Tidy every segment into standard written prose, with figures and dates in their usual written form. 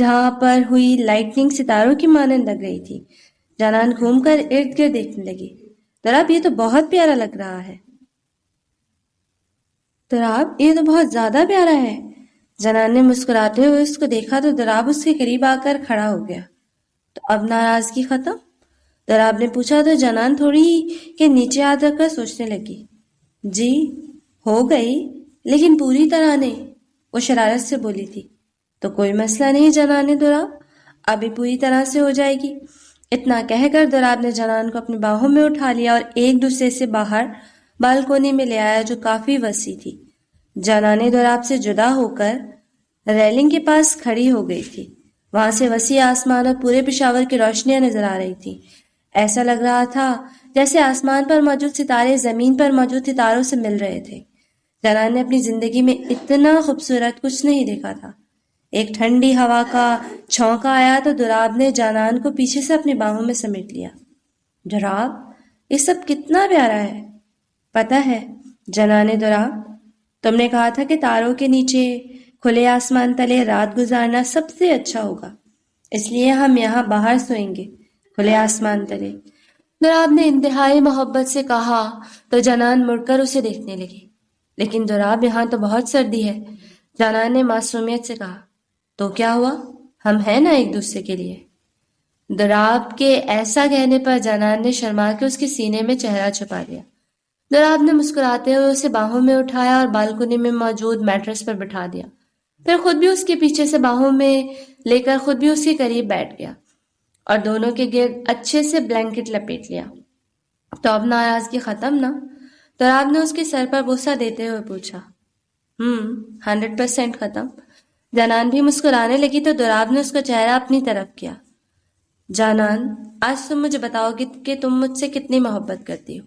جہاں پر ہوئی لائٹنگ ستاروں کی مانند لگ رہی تھی۔ جنان گھوم کر ارد گرد دیکھنے لگی۔ دراب یہ تو بہت پیارا لگ رہا ہے۔ دراب یہ تو بہت زیادہ پیارا ہے۔ جنان نے مسکراتے ہوئے اس کو دیکھا تو دراب اس کے قریب آ کر کھڑا ہو گیا۔ تو اب ناراضگی ختم؟ دراب نے پوچھا تو جنان تھوڑی کہ نیچے ہاتھ رکھ کر سوچنے لگی۔ جی ہو گئی، لیکن پوری طرح نہیں، وہ شرارت سے بولی تھی۔ تو کوئی مسئلہ نہیں جنان دراب، ابھی پوری طرح سے ہو جائے گی۔ اتنا کہہ کر دراب نے جنان کو اپنی باہوں میں اٹھا لیا اور ایک دوسرے سے باہر بالکونی میں لے آیا جو کافی وسیع تھی۔ جنان دراب سے جدا ہو کر ریلنگ کے پاس کھڑی ہو گئی تھی۔ وہاں سے وسیع آسمان اور پورے پشاور کی روشنیاں نظر آ رہی تھیں۔ ایسا لگ رہا تھا جیسے آسمان پر موجود ستارے زمین پر موجود ستاروں سے مل رہے تھے۔ جنان نے اپنی زندگی میں اتنا خوبصورت کچھ نہیں دیکھا تھا۔ ایک ٹھنڈی ہوا کا چھونکا آیا تو دراب نے جنان کو پیچھے سے اپنی باہوں میں سمیٹ لیا۔ دراب یہ سب کتنا پیارا ہے۔ پتہ ہے جنان دراب، تم نے کہا تھا کہ تاروں کے نیچے کھلے آسمان تلے رات گزارنا سب سے اچھا ہوگا، اس لیے ہم یہاں باہر سوئیں گے کھلے آسمان تلے۔ دراب نے انتہائی محبت سے کہا تو جنان مڑ کر اسے دیکھنے لگی۔ لیکن دراب یہاں تو بہت سردی ہے، جنان نے معصومیت سے کہا۔ تو کیا ہوا، ہم ہیں نا ایک دوسرے کے لیے۔ دراب کے ایسا کہنے پر جنان نے شرما کے اس کے سینے میں چہرہ چھپا لیا۔ دراب نے مسکراتے ہوئے اسے باہوں میں اٹھایا اور بالکنی میں موجود میٹرس پر بٹھا دیا، پھر خود بھی اس کے پیچھے سے باہوں میں لے کر خود بھی اس کے قریب بیٹھ گیا اور دونوں کے گرد اچھے سے بلینکٹ لپیٹ لیا۔ تو اب ناراضگی ختم نا؟ دراب نے اس کے سر پر بوسہ دیتے ہوئے پوچھا۔ 100% ختم۔ جنان بھی مسکرانے لگی تو دراب نے اس کا چہرہ اپنی طرف کیا۔ جنان، آج تم مجھے بتاؤ گی کہ تم مجھ سے کتنی محبت کرتی ہو۔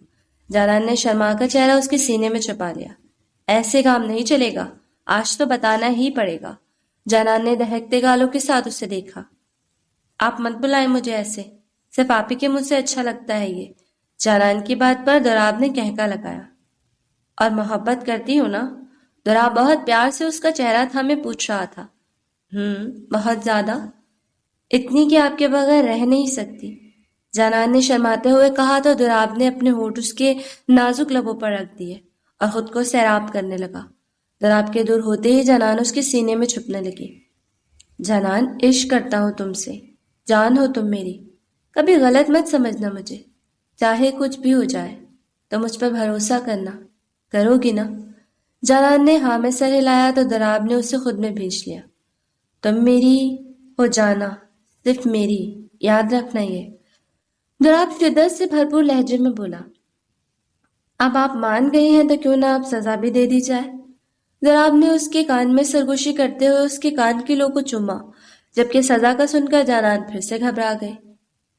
جنان نے شرما کا چہرہ اس کے سینے میں چھپا لیا۔ ایسے کام نہیں چلے گا، آج تو بتانا ہی پڑے گا۔ جنان نے دہکتے گالوں کے ساتھ اسے دیکھا۔ آپ مت بلائیں مجھے ایسے، صرف آپ ہی کے مجھ سے اچھا لگتا ہے یہ۔ جنان کی بات پر دراب نے کہکا لگایا۔ اور محبت کرتی ہوں نا؟ دراب بہت پیار سے اس کا چہرہ تھامے پوچھ رہا تھا۔ بہت زیادہ، اتنی کہ آپ کے بغیر رہ نہیں سکتی، جنان نے شرماتے ہوئے کہا تو دراب نے اپنے ہونٹ اس کے نازک لبوں پر رکھ دیے اور خود کو سیراب کرنے لگا۔ دراب کے دور ہوتے ہی جنان اس کے سینے میں چھپنے لگی۔ جنان، عشق کرتا ہوں تم سے، جان ہو تم میری، کبھی غلط مت سمجھنا مجھے، چاہے کچھ بھی ہو جائے تو مجھ پر بھروسہ کرنا، کرو گی نا؟ جنان نے ہاں میں سر ہلایا تو دراب نے اسے خود میں بھینچ لیا۔ تم میری ہو جانا، صرف میری، یاد رکھنا یہ۔ دراب شدت سے بھرپور لہجے میں بولا۔ اب آپ مان گئی ہیں تو کیوں نہ آپ سزا بھی دے دی جائے؟ دراب نے اس کے کان میں سرگوشی کرتے ہوئے اس کے کان کی لو کو چوما، جبکہ سزا کا سن کر جنان پھر سے گھبرا گئی۔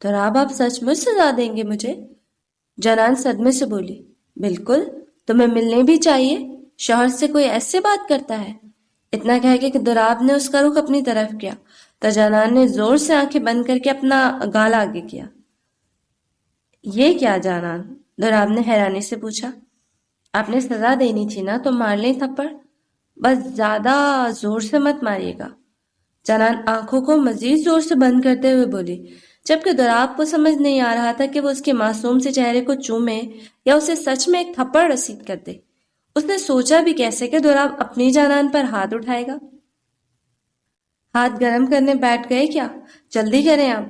دراب، آپ سچ مچ سزا دیں گے مجھے؟ جنان صدمے سے بولی۔ بالکل، تمہیں ملنے بھی چاہیے، شوہر سے کوئی ایسے بات کرتا ہے؟ اتنا کہہ کے کہ دراب نے اس کا رخ اپنی طرف کیا تو جنان نے زور سے آنکھیں بند کر کے اپنا گال آگے کیا۔ یہ کیا جنان؟ دراب نے حیرانی سے پوچھا۔ آپ نے سزا دینی تھی نا، تو مار لیں تھپڑ، بس زیادہ زور سے مت ماریے گا۔ جنان آنکھوں کو مزید زور سے بند کرتے ہوئے بولی، جبکہ دراب کو سمجھ نہیں آ رہا تھا کہ وہ اس کے معصوم سے چہرے کو چومے یا اسے سچ میں ایک تھپڑ رسید کر دے۔ اس نے سوچا بھی کیسے کہ دراب اپنی جنان پر ہاتھ اٹھائے گا۔ ہاتھ گرم کرنے بیٹھ گئے کیا؟ جلدی کریں آپ۔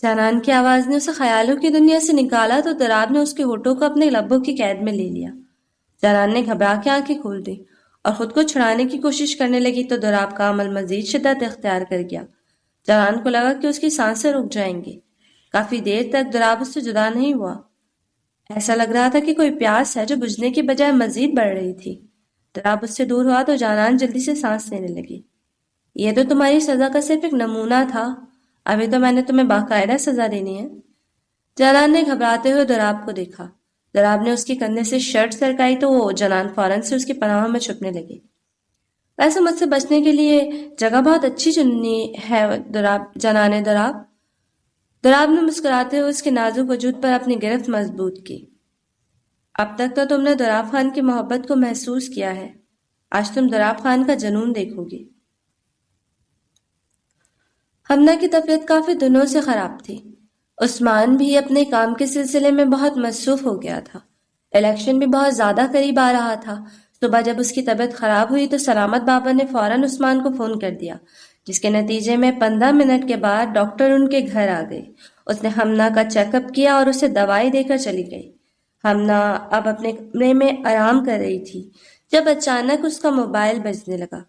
جنان کی آواز نے اسے خیالوں کی دنیا سے نکالا تو دراب نے اس کے ہونٹوں کو اپنے لبوں کی قید میں لے لیا۔ جنان نے گھبرا کے آنکھیں کھول دی اور خود کو چھڑانے کی کوشش کرنے لگی تو دراب کا عمل مزید شدت اختیار کر گیا۔ جنان کو لگا کہ اس کی سانسیں رک جائیں گی۔ کافی دیر تک دراب اس سے جدا نہیں ہوا۔ ایسا لگ رہا تھا کہ کوئی پیاس ہے جو بجھنے کی بجائے مزید بڑھ رہی تھی۔ دراب اس سے دور ہوا تو جنان جلدی سے سانس لینے لگی۔ یہ تو تمہاری سزا کا صرف ایک نمونہ تھا، ابھی تو میں نے تمہیں باقاعدہ سزا دینی ہے۔ جنان نے گھبراتے ہوئے دراب کو دیکھا۔ دراب نے اس کے کندھے سے شرٹ سرکائی تو وہ جنان فوراً سے اس کی پناہوں میں چھپنے لگی۔ ویسے مجھ سے بچنے کے لیے جگہ بہت اچھی چننی ہے جنان دراب۔ دراب نے مسکراتے ہوئے اس کے نازک وجود پر اپنی گرفت مضبوط کی۔ اب تک تو تم نے دراب خان کی محبت کو محسوس کیا ہے، آج تم دراب خان کا جنون دیکھو گی۔ ہمنا کی طبیعت کافی دنوں سے خراب تھی۔ عثمان بھی اپنے کام کے سلسلے میں بہت مصروف ہو گیا تھا۔ الیکشن بھی بہت زیادہ قریب آ رہا تھا۔ صبح جب اس کی طبیعت خراب ہوئی تو سلامت بابا نے فوراً عثمان کو فون کر دیا، جس کے نتیجے میں 15 منٹ کے بعد ڈاکٹر ان کے گھر آ گئی۔ اس نے ہمنا کا چیک اپ کیا اور اسے دوائی دے کر چلی گئی۔ ہمنا اب اپنے کمرے میں آرام کر رہی تھی جب اچانک اس کا موبائل بجنے لگا۔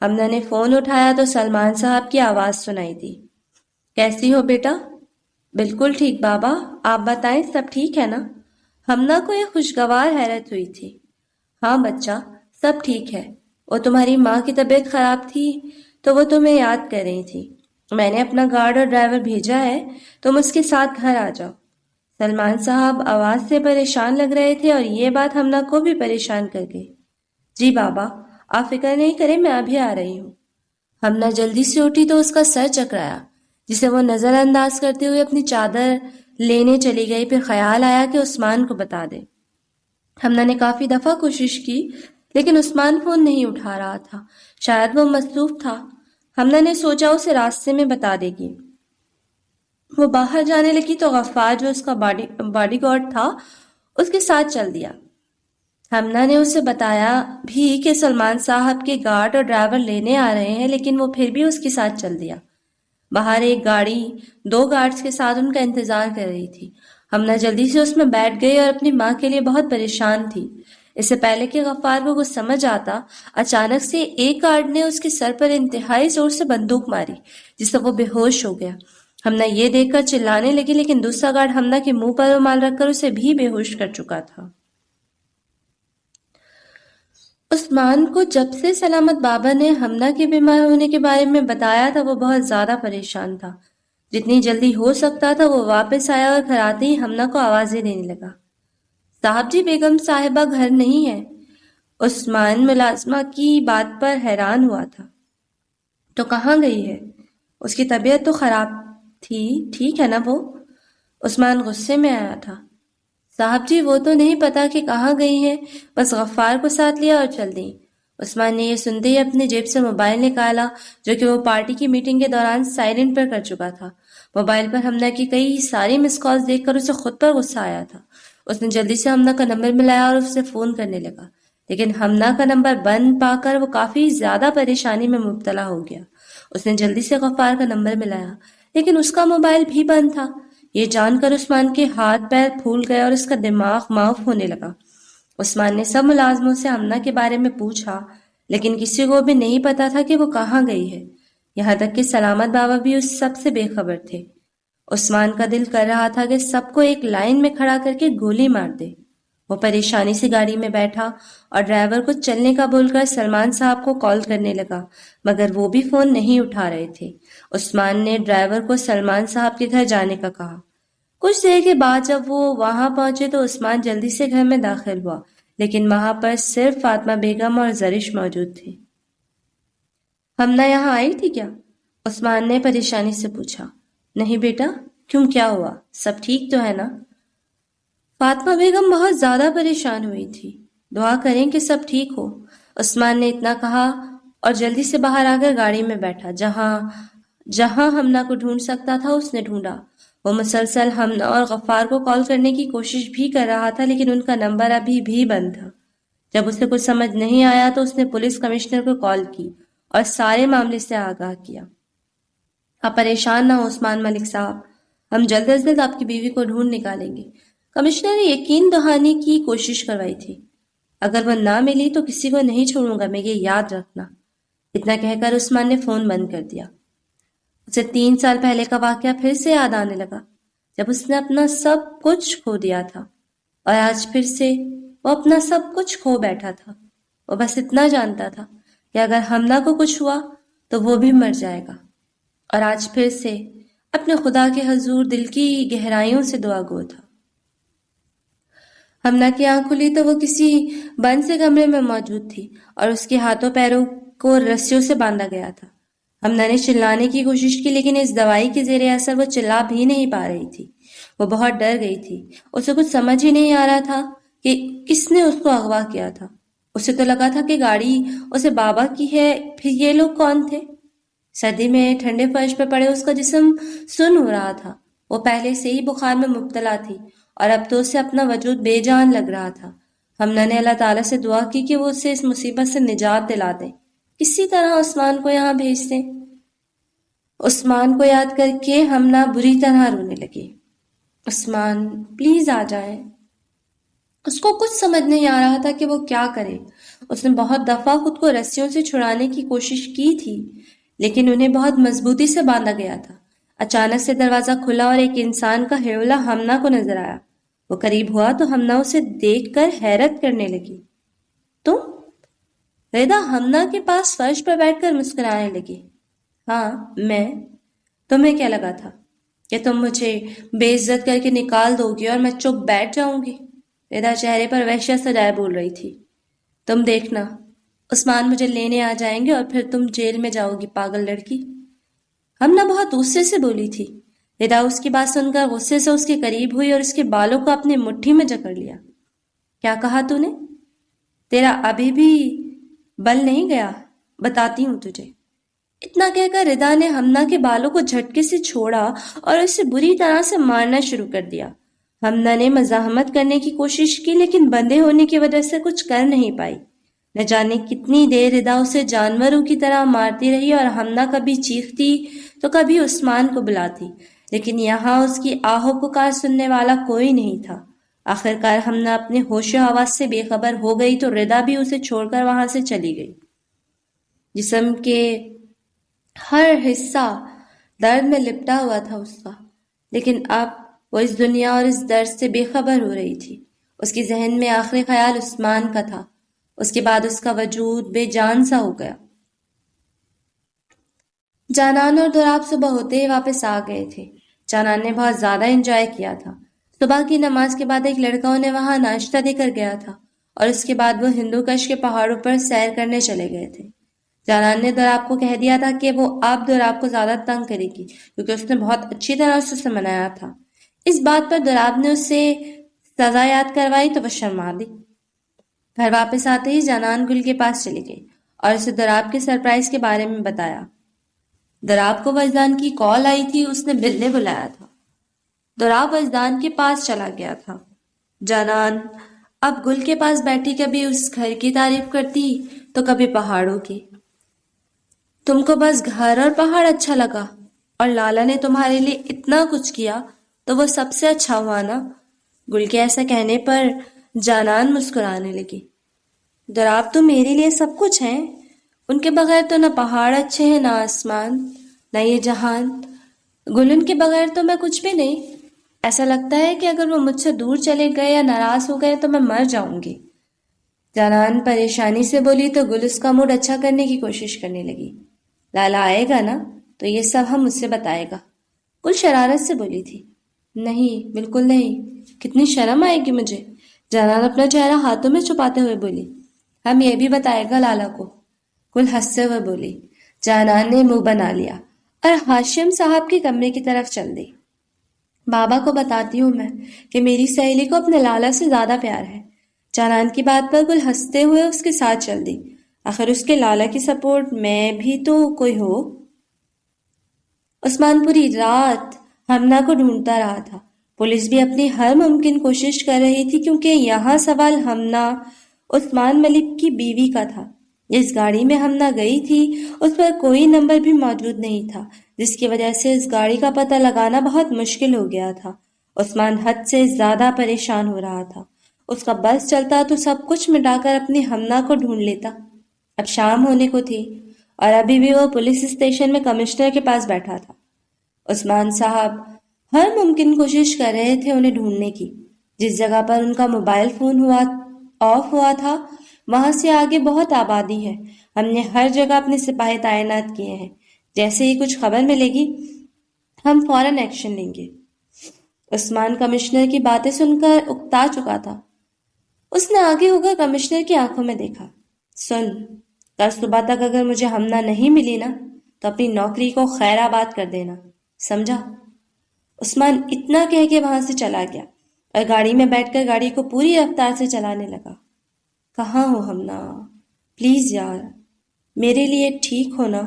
ہمنا نے فون اٹھایا تو سلمان صاحب کی آواز سنائی دی۔ کیسی ہو بیٹا؟ بالکل ٹھیک بابا، آپ بتائیں سب ٹھیک ہے نا؟ ہمنا کو ایک خوشگوار حیرت ہوئی تھی۔ ہاں بچہ، سب ٹھیک ہے۔ وہ تمہاری ماں کی طبیعت خراب تھی تو وہ تمہیں یاد کر رہی تھی۔ میں نے اپنا گارڈ اور ڈرائیور بھیجا ہے، تم اس کے ساتھ گھر آ جاؤ۔ سلمان صاحب آواز سے پریشان لگ رہے تھے اور یہ بات ہمنا کو بھی پریشان کر گئی۔ جی بابا، آپ فکر نہیں کریں، میں ابھی آ رہی ہوں۔ ہمنا جلدی سے اٹھی تو اس کا سر چکرایا، جسے وہ نظر انداز کرتے ہوئے اپنی چادر لینے چلی گئی۔ پھر خیال آیا کہ عثمان کو بتا دے۔ ہمنا نے کافی دفعہ کوشش کی لیکن عثمان فون نہیں اٹھا رہا تھا، شاید وہ مصروف تھا۔ ہمنا نے سوچا اسے راستے میں بتا دے گی۔ وہ باہر جانے لگی تو غفار جو اس کا باڈی گارڈ تھا اس کے ساتھ چل دیا۔ ہمنا نے اسے بتایا بھی کہ سلمان صاحب کے گارڈ اور ڈرائیور لینے آ رہے ہیں، لیکن وہ پھر بھی اس کے ساتھ چل دیا۔ باہر ایک گاڑی 2 گارڈز کے ساتھ ان کا انتظار کر رہی تھی۔ ہمنا جلدی سے اس میں بیٹھ گئی اور اپنی ماں کے لیے بہت پریشان تھی۔ اس سے پہلے کہ غفار کو کچھ سمجھ آتا، اچانک سے ایک گارڈ نے اس کے سر پر انتہائی زور سے بندوق ماری، جس سے وہ بے ہوش ہو گیا۔ ہمنا یہ دیکھ کر چلانے لگی لیکن دوسرا گارڈ ہمنا کے منہ پر رومال رکھ کر اسے بھی بے ہوش کر چکا تھا۔ عثمان کو جب سے سلامت بابا نے ہمنا کے بیمار ہونے کے بارے میں بتایا تھا وہ بہت زیادہ پریشان تھا۔ جتنی جلدی ہو سکتا تھا وہ واپس آیا اور گھر آتے ہی ہمنا کو آوازیں دینے لگا۔ صاحب جی، بیگم صاحبہ گھر نہیں ہے۔ عثمان ملازمہ کی بات پر حیران ہوا تھا۔ تو کہاں گئی ہے؟ اس کی طبیعت تو خراب تھی، ٹھیک ہے نا وہ؟ عثمان غصے میں آیا تھا۔ صاحب جی، وہ تو نہیں پتا کہ کہاں گئی ہے، بس غفار کو ساتھ لیا اور چل دیں۔ عثمان نے یہ سنتے ہی اپنے جیب سے موبائل نکالا جو کہ وہ پارٹی کی میٹنگ کے دوران سائلنٹ پر کر چکا تھا۔ موبائل پر ہمنا کی کئی ساری مس کالز دیکھ کر اسے خود پر غصہ آیا تھا۔ اس نے جلدی سے ہمنا کا نمبر ملایا اور اس سے فون کرنے لگا، لیکن ہمنا کا نمبر بند پا کر وہ کافی زیادہ پریشانی میں مبتلا ہو گیا۔ اس نے جلدی سے غفار کا نمبر ملایا لیکن اس کا موبائل بھی بند تھا۔ یہ جان کر عثمان کے ہاتھ پیر پھول گئے اور اس کا دماغ معاف ہونے لگا۔ عثمان نے سب ملازموں سے ہمنا کے بارے میں پوچھا لیکن کسی کو بھی نہیں پتا تھا کہ وہ کہاں گئی ہے، یہاں تک کہ سلامت بابا بھی اس سب سے بے خبر تھے۔ عثمان کا دل کر رہا تھا کہ سب کو ایک لائن میں کھڑا کر کے گولی مار دے۔ وہ پریشانی سے گاڑی میں بیٹھا اور ڈرائیور کو چلنے کا بول کر سلمان صاحب کو کال کرنے لگا، مگر وہ بھی فون نہیں اٹھا رہے تھے۔ عثمان نے ڈرائیور کو سلمان صاحب کے گھر جانے کا کہا۔ کچھ دیر کے بعد جب وہ وہاں پہنچے تو عثمان جلدی سے گھر میں داخل ہوا، لیکن وہاں پر صرف فاطمہ بیگم اور زرش موجود تھے۔ ہمنا یہاں آئی تھی کیا؟ عثمان نے پریشانی سے پوچھا۔ نہیں بیٹا، کیوں، کیا ہوا؟ سب ٹھیک تو ہے نا؟ فاطمہ بیگم بہت زیادہ پریشان ہوئی تھی۔ دعا کریں کہ سب ٹھیک ہو۔ عثمان نے اتنا کہا اور جلدی سے باہر آ کر گاڑی میں بیٹھا۔ جہاں ہمنا کو ڈھونڈ سکتا تھا اس نے ڈھونڈا۔ وہ مسلسل ہمنا اور غفار کو کال کرنے کی کوشش بھی کر رہا تھا لیکن ان کا نمبر ابھی بھی بند تھا۔ جب اسے کچھ سمجھ نہیں آیا تو اس نے پولیس کمشنر کو کال کی اور سارے معاملے سے آگاہ کیا۔ آپ پریشان نہ ہو عثمان ملک صاحب، ہم جلد از جلد آپ کی بیوی کو ڈھونڈ نکالیں گے۔ کمشنر نے یقین دہانی کی کوشش کروائی تھی۔ اگر وہ نہ ملی تو کسی کو نہیں چھوڑوں گا میں، یہ یاد رکھنا۔ اتنا کہہ کر عثمان نے فون بند کر دیا۔ اسے 3 سال پہلے کا واقعہ پھر سے یاد آنے لگا جب اس نے اپنا سب کچھ کھو دیا تھا، اور آج پھر سے وہ اپنا سب کچھ کھو بیٹھا تھا۔ وہ بس اتنا جانتا تھا کہ اگر ہمنا کو کچھ ہوا تو وہ بھی مر جائے گا، اور آج پھر سے اپنے خدا کے حضور دل کی گہرائیوں سے دعا گو تھا۔ ہمنا کی آنکھ کھلی تو وہ کسی بند سے کمرے میں موجود تھی اور اس کے ہاتھوں پیروں کو رسیوں سے باندھا گیا تھا۔ ہمنا نے چلانے کی کوشش کی لیکن اس دوائی کے زیر اثر وہ چلا بھی نہیں پا رہی تھی۔ وہ بہت ڈر گئی تھی۔ اسے کچھ سمجھ ہی نہیں آ رہا تھا کہ کس نے اس کو اغوا کیا تھا۔ اسے تو لگا تھا کہ گاڑی اسے بابا کی ہے، پھر یہ لوگ کون تھے؟ سردی میں ٹھنڈے فرش پر پڑے اس کا جسم سن ہو رہا تھا. وہ پہلے سے ہی بخار میں مبتلا تھی اور اب تو اسے اپنا وجود بے جان لگ رہا تھا. ہمنا نے اللہ تعالیٰ سے دعا کی کہ وہ اسے اس مصیبت سے نجات دلا دیں، کسی طرح عثمان کو یہاں بھیج دیں. عثمان کو یاد کر کے ہمنا بری طرح رونے لگی. عثمان پلیز آ جائیں. اس کو کچھ سمجھ نہیں آ رہا تھا کہ وہ کیا کرے. اس نے بہت دفعہ خود کو رسیوں سے چھڑانے کی کوشش کی تھی لیکن انہیں بہت مضبوطی سے باندھا گیا تھا. اچانک سے دروازہ کھلا اور ایک انسان کا ہیولا ہمنا کو نظر آیا. وہ قریب ہوا تو ہمنا اسے دیکھ کر حیرت کرنے لگی. تم؟ رضا ہمنا کے پاس فرش پر بیٹھ کر مسکرانے لگی. ہاں میں. تمہیں کیا لگا تھا کہ تم مجھے بے عزت کر کے نکال دو گی اور میں چپ بیٹھ جاؤں گی؟ رضا چہرے پر وحشت سجائے بول رہی تھی. تم دیکھنا عثمان مجھے لینے آ جائیں گے اور پھر تم جیل میں جاؤ گی پاگل لڑکی. ہمنا بہت غصے سے بولی تھی. رضا اس کی بات سن کر غصے سے اس کے قریب ہوئی اور اس کے بالوں کو اپنی مٹھی میں جکڑ لیا. کیا کہا تو نے؟ تیرا ابھی بھی بل نہیں گیا؟ بتاتی ہوں تجھے. اتنا کہہ کر رضا نے ہمنا کے بالوں کو جھٹکے سے چھوڑا اور اسے بری طرح سے مارنا شروع کر دیا. ہمنا نے مزاحمت کرنے کی کوشش کی لیکن بندے ہونے کی وجہ سے کچھ کر نہیں پائی. نہ جانے کتنی دیر رضا اسے جانوروں کی طرح مارتی رہی اور ہمنا کبھی چیختی تو کبھی عثمان کو بلاتی لیکن یہاں اس کی آہو پکار سننے والا کوئی نہیں تھا. آخرکار ہمنا اپنے ہوش و حواس سے بے خبر ہو گئی تو رضا بھی اسے چھوڑ کر وہاں سے چلی گئی. جسم کے ہر حصہ درد میں لپٹا ہوا تھا اس کا، لیکن اب وہ اس دنیا اور اس درد سے بے خبر ہو رہی تھی. اس کے ذہن میں آخری خیال عثمان کا تھا. اس کے بعد اس کا وجود بے جان سا ہو گیا. جانان اور دوراب صبح ہوتے ہی واپس آ گئے تھے. جانان نے بہت زیادہ انجوائے کیا تھا. صبح کی نماز کے بعد ایک لڑکا انہیں وہاں ناشتہ دے کر گیا تھا اور اس کے بعد وہ ہندو کش کے پہاڑوں پر سیر کرنے چلے گئے تھے. جانان نے دوراب کو کہہ دیا تھا کہ وہ اب دوراب کو زیادہ تنگ کرے گی کیونکہ اس نے بہت اچھی طرح اسے منایا تھا. اس بات پر دوراب نے اسے سزا یاد کروائی تو وہ شرما دی. گھر واپس آتے ہی جانان گل کے پاس چلی گئی اور اسے دوراب کے سرپرائز کے بارے میں بتایا. دوراب کو وجدان کی کال آئی تھی. اس نے بل نے بلایا تھا. دوراب وجدان کے پاس چلا گیا تھا. جانان اب گل کے پاس بیٹھی کبھی اس گھر کی تعریف کرتی تو کبھی پہاڑوں کی. تم کو بس گھر اور پہاڑ اچھا لگا اور لالا نے تمہارے لیے اتنا کچھ کیا تو وہ سب سے اچھا ہوا نا. گل کے ایسا کہنے پر جانان مسکرانے لگی. دوراب تو میرے لیے سب کچھ ہیں. ان کے بغیر تو نہ پہاڑ اچھے ہیں، نہ آسمان، نہ یہ جہان. گل ان کے بغیر تو میں کچھ بھی نہیں. ایسا لگتا ہے کہ اگر وہ مجھ سے دور چلے گئے یا ناراض ہو گئے تو میں مر جاؤں گی. جانان پریشانی سے بولی تو گل اس کا موڈ اچھا کرنے کی کوشش کرنے لگی. لالا آئے گا نا تو یہ سب ہم اس سے بتائے گا. گل شرارت سے بولی تھی. نہیں، بالکل نہیں، کتنی شرم آئے گی مجھے. جانان اپنا چہرہ ہاتھوں میں چھپاتے ہوئے بولی. ہم یہ بھی بتائے گا لالا کو. گل ہنستے ہوئے بولی. جانان نے منہ بنا لیا اور ہاشم صاحب کے کمرے کی طرف چل دی. بابا کو بتاتی ہوں میں کہ میری سہیلی کو اپنے لالا سے زیادہ پیار ہے. جانان کی بات پر گل ہنستے ہوئے اس کے ساتھ چل دی. آخر اس کے لالا کی سپورٹ میں بھی تو کوئی ہو. عثمان پوری رات ہمنا کو ڈھونڈتا رہا تھا. پولیس بھی اپنی ہر ممکن کوشش کر رہی تھی کیونکہ یہاں سوال ہمنا عثمان ملک کی بیوی کا تھا. جس گاڑی میں ہمنا گئی تھی اس پر کوئی نمبر بھی موجود نہیں تھا جس کی وجہ سے اس گاڑی کا پتہ لگانا بہت مشکل ہو گیا تھا. عثمان حد سے زیادہ پریشان ہو رہا تھا. اس کا بس چلتا تو سب کچھ مٹا کر اپنی ہمنا کو ڈھونڈ لیتا. اب شام ہونے کو تھی اور ابھی بھی وہ پولیس اسٹیشن میں کمشنر کے پاس بیٹھا تھا. عثمان صاحب ہر ممکن کوشش کر رہے تھے انہیں ڈھونڈنے کی. جس جگہ پر ان کا موبائل فون آف ہوا تھا وہاں سے آگے بہت آبادی ہے. ہم نے ہر جگہ اپنے سپاہی تعینات کیے ہیں. جیسے ہی کچھ خبر ملے گی ہم فوراً ایکشن لیں گے. عثمان کمشنر کی باتیں سن کر اکتا چکا تھا. اس نے آگے ہو کر کمشنر کی آنکھوں میں دیکھا. سن، کل صبح تک اگر مجھے ہمنا نہیں ملی نا تو اپنی نوکری کو خیر آباد کر دینا، سمجھا؟ عثمان اتنا کہہ کے وہاں سے چلا گیا اور گاڑی میں بیٹھ کر گاڑی کو پوری رفتار سے چلانے لگا. کہاں ہو ہمنا؟ پلیز یار، میرے لیے ٹھیک ہو نا؟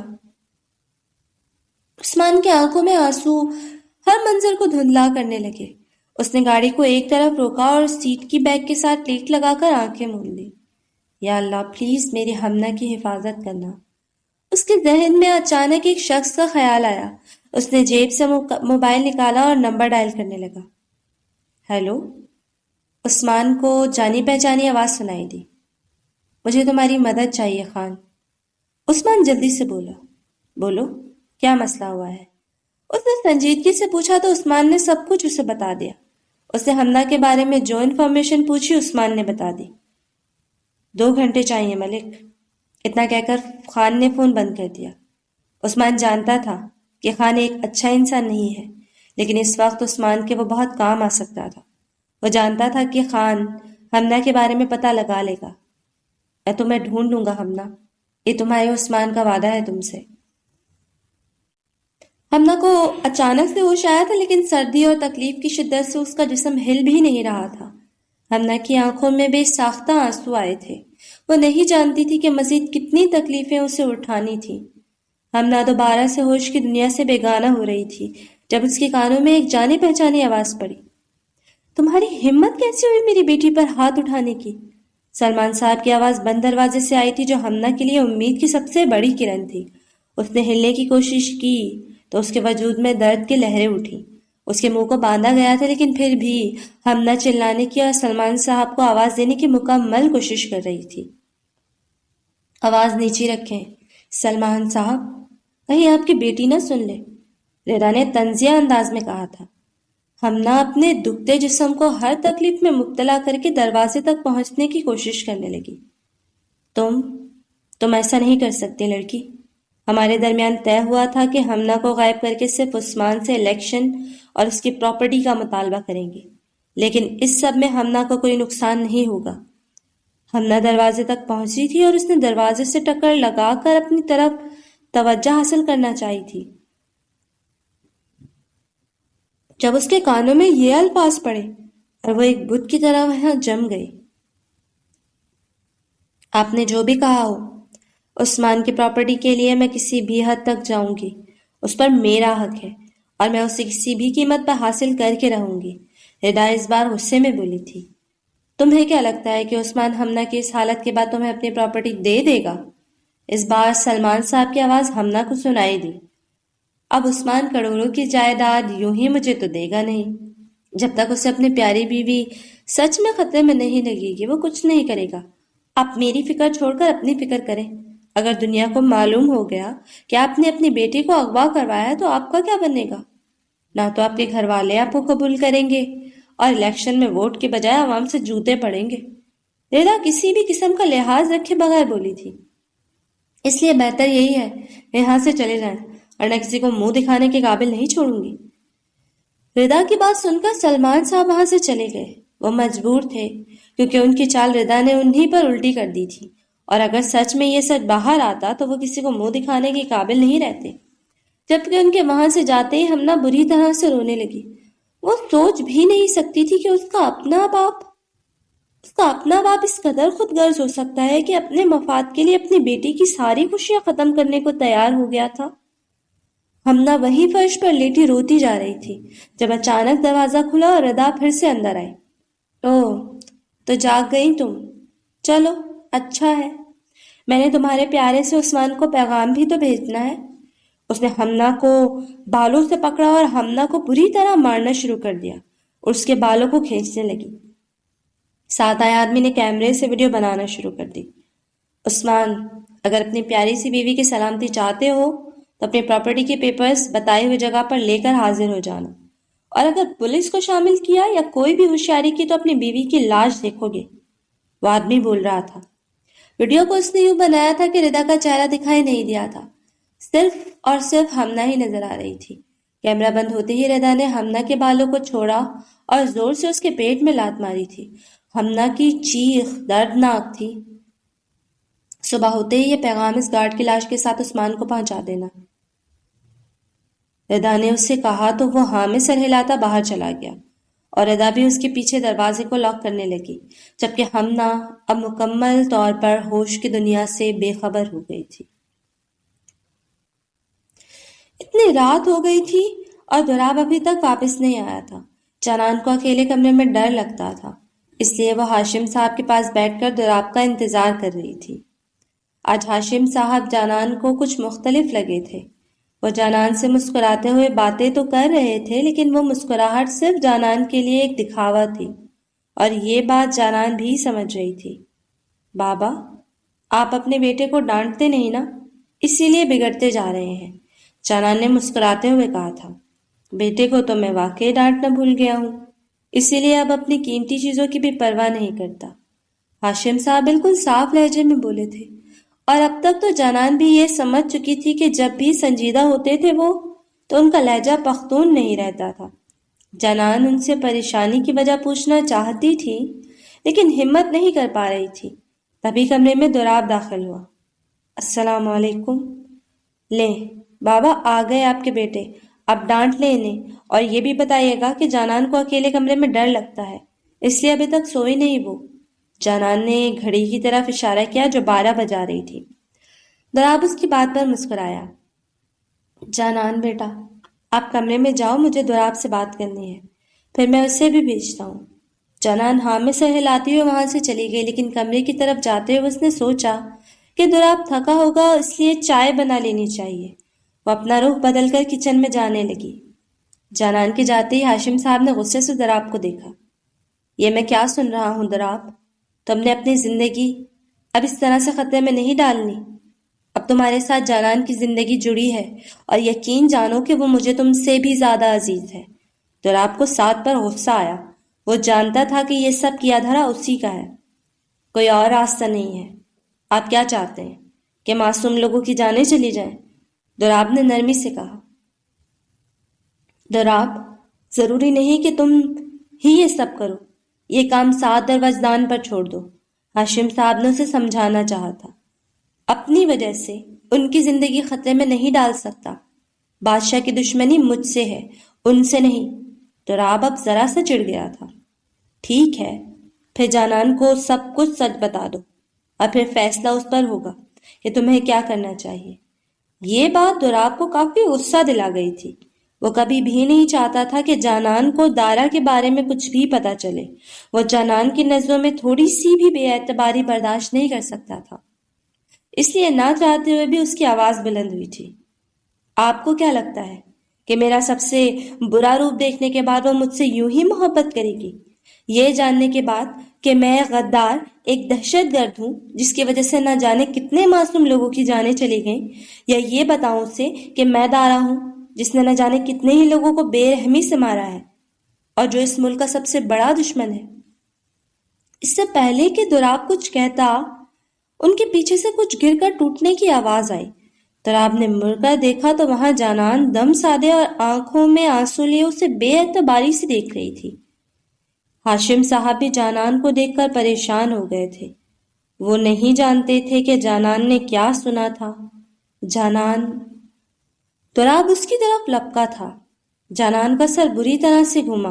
عثمان کی آنکھوں میں آنسو ہر منظر کو دھندلا کرنے لگے۔ اس نے گاڑی کو ایک طرف روکا اور سیٹ کی بیگ کے ساتھ ٹیک لگا کر آنکھیں مول لی۔ یا اللہ پلیز میری ہمنا کی حفاظت کرنا۔ اس کے ذہن میں اچانک ایک شخص کا خیال آیا۔ اس نے جیب سے موبائل نکالا اور نمبر ڈائل کرنے لگا۔ ہیلو؟ عثمان کو جانی پہچانی آواز سنائی دی۔ مجھے تمہاری مدد چاہیے خان۔ عثمان جلدی سے بولا۔ بولو، کیا مسئلہ ہوا ہے؟ اس نے سنجیدگی سے پوچھا تو عثمان نے سب کچھ اسے بتا دیا۔ اس نے حملہ کے بارے میں جو انفارمیشن پوچھی عثمان نے بتا دی۔ 2 گھنٹے چاہیے ملک۔ اتنا کہہ کر خان نے فون بند کر دیا۔ عثمان جانتا تھا کہ خان ایک اچھا انسان نہیں ہے، لیکن اس وقت عثمان کے وہ بہت کام آ سکتا تھا۔ وہ جانتا تھا کہ خان ہمنا کے بارے میں پتہ لگا لے گا۔ میں تمہیں ڈھونڈ لوں گا ہمنا، یہ تمہارے عثمان کا وعدہ ہے تم سے۔ ہمنا کو اچانک سے ہوش آیا تھا، لیکن سردی اور تکلیف کی شدت سے اس کا جسم ہل بھی نہیں رہا تھا۔ ہمنا کی آنکھوں میں بے ساختہ آنسو آئے تھے۔ وہ نہیں جانتی تھی کہ مزید کتنی تکلیفیں اسے اٹھانی تھیں۔ ہمنا دوبارہ سے ہوش کی دنیا سے بیگانہ ہو رہی تھی جب اس کے کانوں میں ایک جانی پہچانی آواز پڑی۔ تمہاری ہمت کیسی ہوئی میری بیٹی پر ہاتھ اٹھانے کی؟ سلمان صاحب کی آواز بند دروازے سے آئی تھی، جو ہمنا کے لیے امید کی سب سے بڑی کرن تھی۔ اس نے ہلنے کی کوشش کی تو اس کے وجود میں درد کی لہریں اٹھی۔ اس کے منہ کو باندھا گیا تھا، لیکن پھر بھی ہمنا چلانے کی اور سلمان صاحب کو آواز دینے کی مکمل کوشش کر رہی تھی۔ آواز نیچی رکھیں سلمان صاحب، کہیں آپ کی بیٹی نہ سن لے، ردا نے طنزیہ انداز میں کہا تھا۔ ہمنا اپنے دکھتے جسم کو ہر تکلیف میں مبتلا کر کے دروازے تک پہنچنے کی کوشش کرنے لگی۔ تم ایسا نہیں کر سکتی لڑکی۔ ہمارے درمیان طے ہوا تھا کہ ہمنا کو غائب کر کے صرف عثمان سے الیکشن اور اس کی پراپرٹی کا مطالبہ کریں گے، لیکن اس سب میں ہمنا کو کوئی نقصان نہیں ہوگا۔ ہمنا دروازے تک پہنچی تھی اور اس نے دروازے سے ٹکر لگا کر اپنی طرف توجہ حاصل کرنا چاہی تھی، جب اس کے کانوں میں یہ الفاظ پڑے اور وہ ایک بت کی طرح وہاں جم گئی۔ آپ نے جو بھی کہا ہو، عثمان کی پراپرٹی کے لیے میں کسی بھی حد تک جاؤں گی۔ اس پر میرا حق ہے اور میں اسے کسی بھی قیمت پر حاصل کر کے رہوں گی۔ ردا اس بار غصے میں بولی تھی۔ تمہیں کیا لگتا ہے کہ عثمان ہمنا کی اس حالت کے بعد تمہیں اپنی پراپرٹی دے دے گا؟ اس بار سلمان صاحب کی آواز ہمنا کو سنائی دی۔ اب عثمان کروڑوں کی جائیداد یوں ہی مجھے تو دے گا نہیں۔ جب تک اسے اپنی پیاری بیوی سچ میں خطرے میں نہیں لگے گی، وہ کچھ نہیں کرے گا۔ آپ میری فکر چھوڑ کر اپنی فکر کریں۔ اگر دنیا کو معلوم ہو گیا کہ آپ نے اپنی بیٹی کو اغوا کروایا ہے تو آپ کا کیا بنے گا؟ نہ تو آپ کے گھر والے آپ کو قبول کریں گے اور الیکشن میں ووٹ کے بجائے عوام سے جوتے پڑیں گے۔ ریدا کسی بھی قسم کا لحاظ رکھے بغیر بولی تھی۔ اس لیے بہتر یہی ہے یہاں سے چلے جائیں، اور میں کسی کو منہ دکھانے کے قابل نہیں چھوڑوں گی۔ ردا کی بات سن کر سلمان صاحب وہاں سے چلے گئے۔ وہ مجبور تھے کیونکہ ان کی چال ردا نے انہی پر الٹی کر دی تھی، اور اگر سچ میں یہ سچ باہر آتا تو وہ کسی کو منہ دکھانے کے قابل نہیں رہتے۔ جبکہ ان کے وہاں سے جاتے ہی ہمنا بری طرح سے رونے لگی۔ وہ سوچ بھی نہیں سکتی تھی کہ اس کا اپنا باپ اس قدر خود غرض ہو سکتا ہے کہ اپنے مفاد کے لیے اپنی بیٹی کی ساری خوشیاں ختم کرنے کو تیار ہو گیا تھا۔ ہمنا وہیں فرش پر لیٹی روتی جا رہی تھی جب اچانک دروازہ کھلا اور ردا پھر سے اندر آئی۔ تو جاگ گئی تم؟ چلو اچھا ہے، میں نے تمہارے پیارے سے عثمان کو پیغام بھی تو بھیجنا ہے۔ اس نے ہمنا کو بالوں سے پکڑا اور ہمنا کو بری طرح مارنا شروع کر دیا اور اس کے بالوں کو کھینچنے لگی۔ ساتھ آئے آدمی نے کیمرے سے ویڈیو بنانا شروع کر دی۔ عثمان، اگر اپنی پیاری سی بیوی کی سلامتی چاہتے ہو تو اپنی پراپرٹی کے پیپرز بتائی ہوئی جگہ پر لے کر حاضر ہو جانا، اور اگر پولیس کو شامل کیا یا کوئی بھی ہوشیاری کی تو اپنی بیوی کی لاش دیکھو گے۔ وہ آدمی بول رہا تھا۔ ویڈیو کو اس نے یوں بنایا تھا کہ ردا کا چہرہ دکھائی نہیں دیا تھا، صرف اور صرف ہمنا ہی نظر آ رہی تھی۔ کیمرہ بند ہوتے ہی ردا نے ہمنا کے بالوں کو چھوڑا اور زور سے اس کے پیٹ میں لات ماری تھی۔ ہمنا کی چیخ دردناک تھی۔ صبح ہوتے ہی یہ پیغام اس گارڈ کی لاش کے ساتھ عثمان کو پہنچا دینا۔ ردا نے اس سے کہا تو وہ ہاں میں سر ہلاتا باہر چلا گیا، اور ردا بھی اس کے پیچھے دروازے کو لاک کرنے لگی، جبکہ ہمنا اب مکمل طور پر ہوش کی دنیا سے بے خبر ہو گئی تھی۔ اتنی رات ہو گئی تھی اور دراب ابھی تک واپس نہیں آیا تھا۔ جانان کو اکیلے کمرے میں ڈر لگتا تھا، اس لیے وہ ہاشم صاحب کے پاس بیٹھ کر دراب کا انتظار کر رہی تھی۔ آج ہاشم صاحب جانان کو کچھ مختلف لگے تھے۔ وہ جانان سے مسکراتے ہوئے باتیں تو کر رہے تھے، لیکن وہ مسکراہٹ صرف جانان کے لیے ایک دکھاوا تھی، اور یہ بات جانان بھی سمجھ رہی تھی۔ بابا، آپ اپنے بیٹے کو ڈانٹتے نہیں نا، اسی لیے بگڑتے جا رہے ہیں، جانان نے مسکراتے ہوئے کہا تھا۔ بیٹے کو تو میں واقعی ڈانٹنا بھول گیا ہوں، اسی لیے اب اپنی قیمتی چیزوں کی بھی پرواہ نہیں کرتا۔ ہاشم صاحب بالکل صاف لہجے میں بولے تھے، اور اب تک تو جانان بھی یہ سمجھ چکی تھی کہ جب بھی سنجیدہ ہوتے تھے وہ، تو ان کا لہجہ پختون نہیں رہتا تھا۔ جانان ان سے پریشانی کی وجہ پوچھنا چاہتی تھی، لیکن ہمت نہیں کر پا رہی تھی۔ تبھی کمرے میں دراب داخل ہوا۔ السلام علیکم۔ لیں بابا، آ گئے آپ کے بیٹے، اب ڈانٹ لیں انہیں، اور یہ بھی بتائیے گا کہ جانان کو اکیلے کمرے میں ڈر لگتا ہے، اس لیے ابھی تک سوئی نہیں وہ۔ جانان نے گھڑی کی طرف اشارہ کیا جو 12 بجا رہی تھی۔ دراب اس کی بات پر مسکرایا۔ جانان بیٹا، آپ کمرے میں جاؤ، مجھے دراب سے بات کرنی ہے، پھر میں اسے بھی بھیجتا ہوں۔ جانان ہاں میں سر ہلاتی ہوئے وہاں سے چلی گئی، لیکن کمرے کی طرف جاتے ہوئے اس نے سوچا کہ دراب تھکا ہوگا، اس لیے چائے بنا لینی چاہیے۔ وہ اپنا رخ بدل کر کچن میں جانے لگی۔ جانان کے جاتے ہی ہاشم صاحب نے غصے سے دراب کو دیکھا۔ یہ میں کیا سن رہا ہوں دراب؟ تم نے اپنی زندگی اب اس طرح سے خطرے میں نہیں ڈالنی۔ اب تمہارے ساتھ جانان کی زندگی جڑی ہے، اور یقین جانو کہ وہ مجھے تم سے بھی زیادہ عزیز ہے۔ دراب کو ساتھ پر غصہ آیا۔ وہ جانتا تھا کہ یہ سب کیا دھرا اسی کا ہے، کوئی اور راستہ نہیں ہے۔ آپ کیا چاہتے ہیں کہ معصوم لوگوں کی جانیں چلی جائیں؟ دراب نے نرمی سے کہا۔ دراب، ضروری نہیں کہ تم ہی یہ سب کرو، یہ کام سعد اور وجدان پر چھوڑ دو۔ ہاشم صاحب نے اسے سمجھانا چاہا تھا۔ اپنی وجہ سے ان کی زندگی خطرے میں نہیں ڈال سکتا۔ بادشاہ کی دشمنی مجھ سے ہے، ان سے نہیں۔ دراب اب ذرا سا چڑ گیا تھا۔ ٹھیک ہے، پھر جانان کو سب کچھ سچ بتا دو، اور پھر فیصلہ اس پر ہوگا کہ تمہیں کیا کرنا چاہیے۔ یہ بات دراب کو کافی غصہ دلا گئی تھی۔ وہ کبھی بھی نہیں چاہتا تھا کہ جانان کو دارا کے بارے میں کچھ بھی پتا چلے۔ وہ جانان کی نظروں میں تھوڑی سی بھی بے اعتباری برداشت نہیں کر سکتا تھا، اس لیے نہ چاہتے ہوئے بھی اس کی آواز بلند ہوئی تھی۔ آپ کو کیا لگتا ہے کہ میرا سب سے برا روپ دیکھنے کے بعد وہ مجھ سے یوں ہی محبت کرے گی؟ یہ جاننے کے بعد کہ میں غدار، ایک دہشت گرد ہوں جس کی وجہ سے نہ جانے کتنے معصوم لوگوں کی جانیں چلی گئیں، یا یہ بتاؤں اسے کہ میں دارا ہوں جس نے نہ جانے کتنے ہی لوگوں کو بے رحمی سے مارا ہے، اور جو اس ملک کا سب سے بڑا دشمن ہے۔ اس سے پہلے کہ دراب کچھ کہتا، ان کے پیچھے سے کچھ گر کر ٹوٹنے کی آواز آئی۔ دراب نے مڑ کر دیکھا تو وہاں جانان دم سادے اور آنکھوں میں آنسو لیے اسے بے اعتباری سے دیکھ رہی تھی۔ ہاشم صاحب بھی جانان کو دیکھ کر پریشان ہو گئے تھے۔ وہ نہیں جانتے تھے کہ جانان نے کیا سنا تھا۔ جانان، دراب اس کی طرف لپکا تھا۔ جانان کا سر بری طرح سے گھوما۔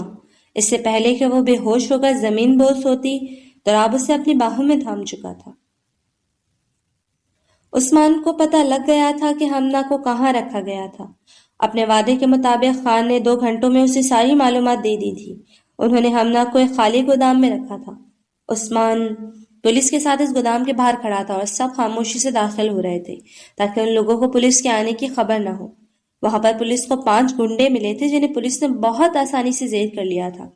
اس سے پہلے کہ وہ بے ہوش ہو کر زمین بوس ہوتی، دراب اسے اپنی باہوں میں تھام چکا تھا۔ عثمان کو پتہ لگ گیا تھا کہ حمنا کو کہاں رکھا گیا تھا۔ اپنے وعدے کے مطابق خان نے 2 گھنٹوں میں اسے ساری معلومات دے دی تھی۔ انہوں نے حمنا کو ایک خالی گودام میں رکھا تھا۔ عثمان پولیس کے ساتھ اس گودام کے باہر کھڑا تھا، اور سب خاموشی سے داخل ہو رہے تھے تاکہ ان لوگوں کو پولیس کے آنے کی خبر نہ ہو۔ وہاں پر پولیس کو 5 گنڈے ملے تھے جنہیں پولیس نے بہت آسانی سے زیر کر لیا تھا۔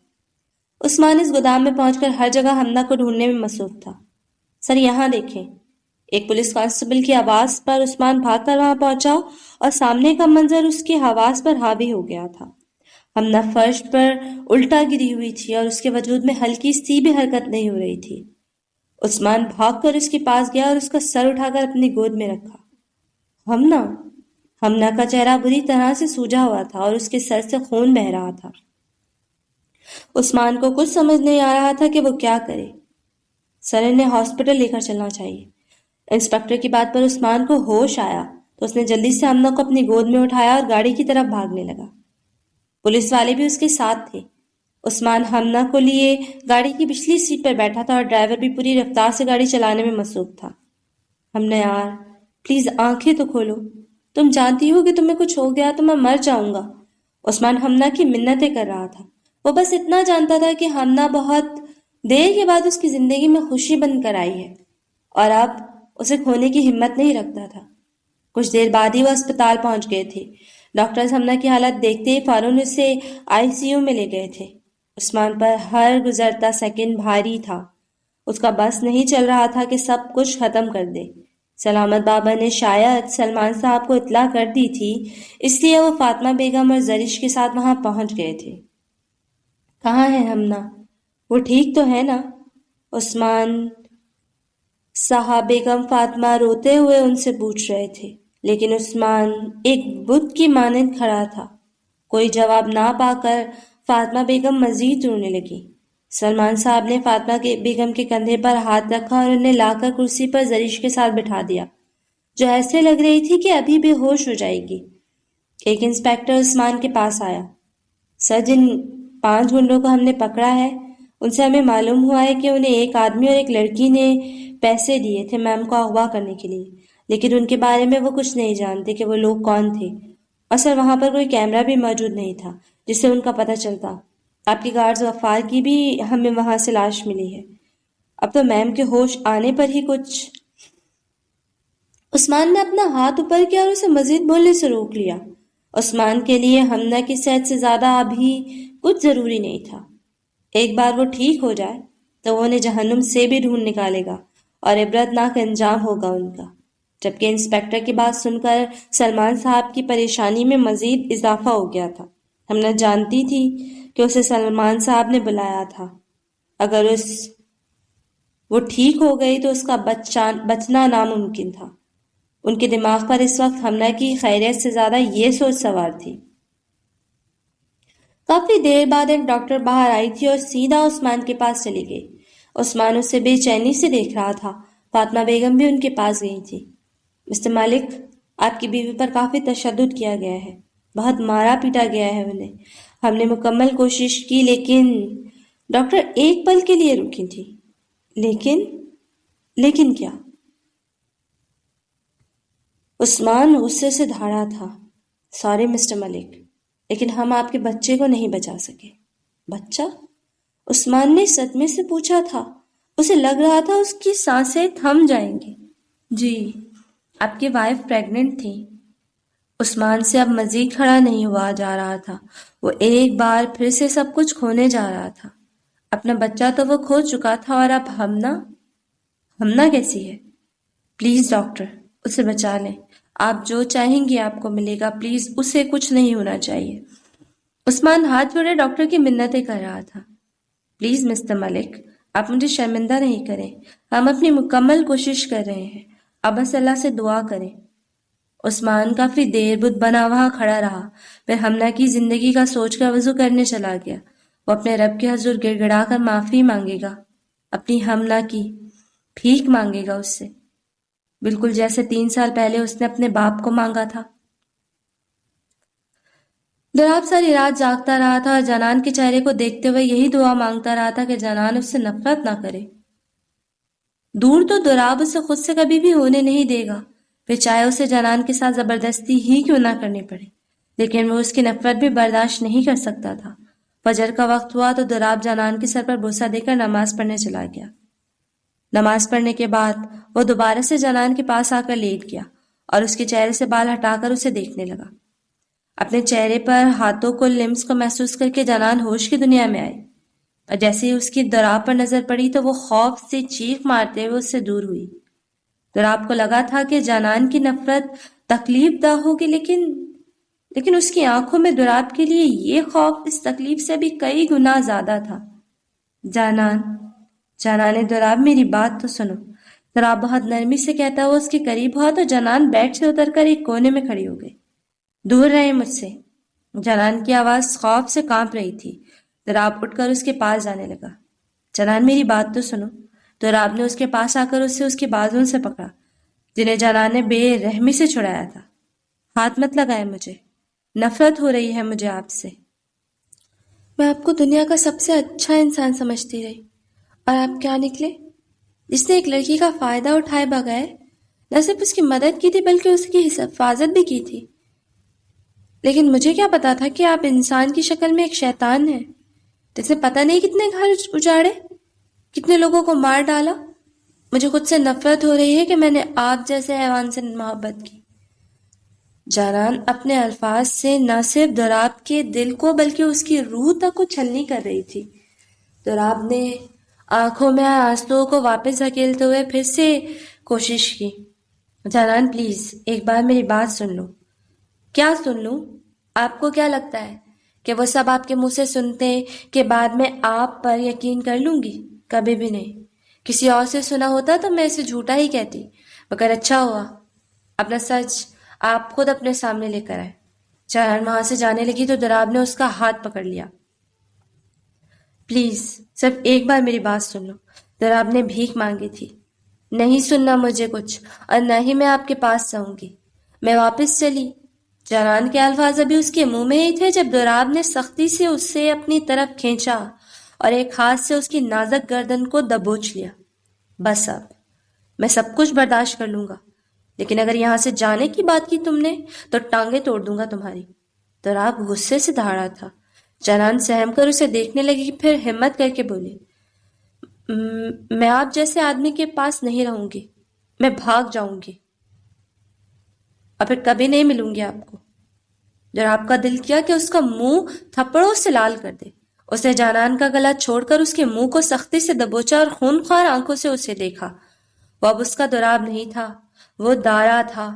عثمان اس گودام میں پہنچ کر ہر جگہ حمنا کو ڈھونڈنے میں مصروف تھا۔ سر یہاں دیکھیں، ایک پولیس کانسٹیبل کی آواز پر عثمان بھاگ کر وہاں پہنچا، اور سامنے کا منظر اس کی حواس پر حاوی ہو گیا تھا۔ حمنا فرش پر الٹا گری ہوئی تھی، اور اس کے وجود میں ہلکی سی بھی حرکت نہیں ہو رہی تھی۔ عثمان بھاگ کر اس کے پاس گیا اور اس کا سر اٹھا کر اپنی گود میں رکھا۔ حمنا کا چہرہ بری طرح سے سوجا ہوا تھا، اور اس کے سر سے خون بہہ رہا تھا۔ عثمان کو کچھ سمجھ نہیں آ رہا تھا کہ وہ کیا کرے۔ سر انہیں ہاسپٹل لے کر چلنا چاہیے۔ انسپکٹر کی بات پر عثمان کو ہوش آیا تو اس نے جلدی سے حمنا کو اپنی گود میں اٹھایا اور گاڑی کی طرف بھاگنے لگا۔ پولیس والے بھی اس کے ساتھ تھے۔ عثمان حمنا کو لیے گاڑی کی پچھلی سیٹ پر بیٹھا تھا، اور ڈرائیور بھی پوری رفتار سے گاڑی چلانے میں مصروف تھا۔ حمنا یار، پلیز آنکھیں تو کھولو۔ تم جانتی ہو کہ تمہیں کچھ ہو گیا تو میں مر جاؤں گا۔ عثمان ہمنا کی منتیں کر رہا تھا۔ وہ بس اتنا جانتا تھا کہ ہمنا بہت دیر کے بعد اس کی زندگی میں خوشی بن کر آئی ہے اور اب اسے کھونے کی ہمت نہیں رکھتا تھا۔ کچھ دیر بعد ہی وہ اسپتال پہنچ گئے تھے۔ ڈاکٹرز ہمنا کی حالت دیکھتے ہی فوراً اسے ICU میں لے گئے تھے۔ عثمان پر ہر گزرتا سیکنڈ بھاری تھا۔ اس کا بس نہیں چل رہا تھا کہ سب کچھ ختم کر دے۔ سلامت بابا نے شاید سلمان صاحب کو اطلاع کر دی تھی، اس لیے وہ فاطمہ بیگم اور زرش کے ساتھ وہاں پہنچ گئے تھے۔ کہاں ہے ہمنا؟ وہ ٹھیک تو ہے نا؟ عثمان صاحب بیگم فاطمہ روتے ہوئے ان سے پوچھ رہے تھے، لیکن عثمان ایک بت کی مانند کھڑا تھا۔ کوئی جواب نہ پا کر فاطمہ بیگم مزید رونے لگی۔ سلمان صاحب نے فاطمہ بیگم کے کندھے پر ہاتھ رکھا اور انہیں لا کر کرسی پر زرش کے ساتھ بٹھا دیا، جو ایسے لگ رہی تھی کہ ابھی بے ہوش ہو جائے گی۔ ایک انسپیکٹر عثمان کے پاس آیا۔ سر، جن 5 گنڈوں کو ہم نے پکڑا ہے ان سے ہمیں معلوم ہوا ہے کہ انہیں ایک آدمی اور ایک لڑکی نے پیسے دیے تھے میم کو اغوا کرنے کے لیے، لیکن ان کے بارے میں وہ کچھ نہیں جانتے کہ وہ لوگ کون تھے، اور سر وہاں پر کوئی کیمرہ بھی موجود نہیں تھا جس سے ان کا پتہ چلتا۔ آپ کی گارڈز غفار کی بھی ہمیں وہاں سے لاش ملی ہے۔ اب تو میم کے ہوش آنے پر ہی کچھ۔ عثمان نے اپنا ہاتھ اوپر کیا اور اسے مزید بولنے سے روک لیا۔ عثمان کے لیے ہمنا کی صحت سے زیادہ ابھی کچھ ضروری نہیں تھا۔ ایک بار وہ ٹھیک ہو جائے تو وہ انہیں جہنم سے بھی ڈھونڈ نکالے گا اور عبرتناک انجام ہوگا ان کا۔ جبکہ انسپیکٹر کی بات سن کر سلمان صاحب کی پریشانی میں مزید اضافہ ہو گیا تھا۔ ہمنا جانتی تھی کہ اسے سلمان صاحب نے بلایا تھا۔ اگر وہ ٹھیک ہو گئی تو اس کا بچنا ناممکن تھا۔ ان کے دماغ پر اس وقت ہمنا کی خیریت سے زیادہ یہ سوچ سوار تھی۔ کافی دیر بعد ایک ڈاکٹر باہر آئی تھی اور سیدھا عثمان کے پاس چلی گئی۔ عثمان اسے بے چینی سے دیکھ رہا تھا۔ فاطمہ بیگم بھی ان کے پاس گئی تھی۔ مسٹر ملک، آپ کی بیوی پر کافی تشدد کیا گیا ہے، بہت مارا پیٹا گیا ہے انہیں۔ ہم نے مکمل کوشش کی لیکن ڈاکٹر ایک پل کے لیے رکی تھی۔ لیکن کیا؟ عثمان غصے سے دھاڑا تھا۔ سوری مسٹر ملک، لیکن ہم آپ کے بچے کو نہیں بچا سکے۔ بچہ؟ عثمان نے صدمے سے پوچھا تھا۔ اسے لگ رہا تھا اس کی سانسیں تھم جائیں گی۔ جی، آپ کی وائف پریگننٹ تھی۔ عثمان سے اب مزید کھڑا نہیں ہوا جا رہا تھا۔ وہ ایک بار پھر سے سب کچھ کھونے جا رہا تھا۔ اپنا بچہ تو وہ کھو چکا تھا، اور اب ہمنا کیسی ہے؟ پلیز ڈاکٹر، اسے بچا لیں۔ آپ جو چاہیں گے آپ کو ملے گا، پلیز اسے کچھ نہیں ہونا چاہیے۔ عثمان ہاتھ جوڑے ڈاکٹر کی منتیں کر رہا تھا۔ پلیز مسٹر ملک، آپ مجھے شرمندہ نہیں کریں، ہم اپنی مکمل کوشش کر رہے ہیں، آپ بس اللہ سے دعا کریں۔ عثمان کافی دیر بت بنا وہاں کھڑا رہا، پھر ہمنا کی زندگی کا سوچ کر وضو کرنے چلا گیا۔ وہ اپنے رب کے حضور گڑ گڑا کر معافی مانگے گا، اپنی ہمنا کی بھیک مانگے گا اس سے، بالکل جیسے 3 سال پہلے اس نے اپنے باپ کو مانگا تھا۔ دراب ساری رات جاگتا رہا تھا اور جنان کے چہرے کو دیکھتے ہوئے یہی دعا مانگتا رہا تھا کہ جنان اس سے نفرت نہ کرے۔ دور تو دراب اسے خود سے کبھی بھی ہونے نہیں دے گا، پھر چاہے اسے جنان کے ساتھ زبردستی ہی کیوں نہ کرنی پڑے، لیکن وہ اس کی نفرت بھی برداشت نہیں کر سکتا تھا۔ فجر کا وقت ہوا تو دراب جنان کے سر پر بوسہ دے کر نماز پڑھنے چلا گیا۔ نماز پڑھنے کے بعد وہ دوبارہ سے جنان کے پاس آ کر لیٹ گیا اور اس کے چہرے سے بال ہٹا کر اسے دیکھنے لگا۔ اپنے چہرے پر ہاتھوں کو لمس کو محسوس کر کے جنان ہوش کی دنیا میں آئی، اور جیسے ہی اس کی دراب پر نظر پڑی تو وہ خوف سے چیخ مارتے ہوئے اس سے دور ہوئی۔ دراب کو لگا تھا کہ جنان کی نفرت تکلیف دہ ہوگی، لیکن اس کی آنکھوں میں دراب کے لیے یہ خوف اس تکلیف سے بھی کئی گنا زیادہ تھا۔ جانان دراب، میری بات تو سنو۔ دراب بہت نرمی سے کہتا ہوا اس کے قریب ہوا تو جنان بیڈ سے اتر کر ایک کونے میں کھڑی ہو گئی۔ دور رہے مجھ سے۔ جنان کی آواز خوف سے کانپ رہی تھی۔ دراب اٹھ کر اس کے پاس جانے لگا۔ جنان، میری بات تو سنو۔ دراب نے اس کے پاس آ کر اسے اس کے بازوؤں سے پکڑا، جنہیں جنان نے بے رحمی سے چھڑایا تھا۔ ہاتھ مت لگائے مجھے، نفرت ہو رہی ہے مجھے آپ سے۔ میں آپ کو دنیا کا سب سے اچھا انسان سمجھتی رہی، اور آپ کیا نکلے؟ جس نے ایک لڑکی کا فائدہ اٹھائے بغیر نہ صرف اس کی مدد کی تھی بلکہ اس کی حفاظت بھی کی تھی. لیکن مجھے کیا پتا تھا کہ آپ انسان کی شکل میں ایک شیطان ہیں جس نے پتہ نہیں کتنے گھر اجاڑے، کتنے لوگوں کو مار ڈالا. مجھے خود سے نفرت ہو رہی ہے کہ میں نے آپ جیسے حیوان سے محبت کی. جانان اپنے الفاظ سے نہ صرف دوراب کے دل کو بلکہ اس کی روح تک کو چھلنی کر رہی تھی. دوراب نے آنکھوں میں آنسوؤں کو واپس دھکیلتے ہوئے پھر سے کوشش کی. جانان پلیز ایک بار میری بات سن لو. کیا سن لوں؟ آپ کو کیا لگتا ہے کہ وہ سب آپ کے منہ سے سنتے کہ بعد میں آپ پر یقین کر لوں گی؟ کبھی بھی نہیں. کسی اور سے سنا ہوتا تو میں اسے جھوٹا ہی کہتی، مگر اچھا ہوا اپنا سچ آپ خود اپنے سامنے لے کر آئے. جانان وہاں سے جانے لگی تو دوراب نے اس کا ہاتھ پکڑ لیا. پلیز صرف ایک بار میری بات سن لو. دوراب نے بھیک مانگی تھی. نہیں سننا مجھے کچھ، اور نہ ہی میں آپ کے پاس جاؤں گی. میں واپس چلی. جانان کے الفاظ ابھی اس کے منہ میں ہی تھے جب دوراب نے سختی سے اسے اپنی طرف کھینچا اور ایک ہاتھ سے اس کی نازک گردن کو دبوچ لیا. بس اب میں سب کچھ برداشت کر لوں گا، لیکن اگر یہاں سے جانے کی بات کی تم نے تو ٹانگیں توڑ دوں گا تمہاری. دوراب غصے سے دھاڑا تھا. جانان سہم کر اسے دیکھنے لگی، پھر ہمت کر کے بولی، میں آپ جیسے آدمی کے پاس نہیں رہوں گی. میں بھاگ جاؤں گی اور پھر کبھی نہیں ملوں گی آپ کو. دوراب کا دل کیا کہ اس کا منہ تھپڑوں سے لال کر دے. اس نے جانان کا گلا چھوڑ کر اس کے منہ کو سختی سے دبوچا اور خونخوار آنکھوں سے اسے دیکھا. وہ اب اس کا دوراب نہیں تھا، وہ دارا تھا.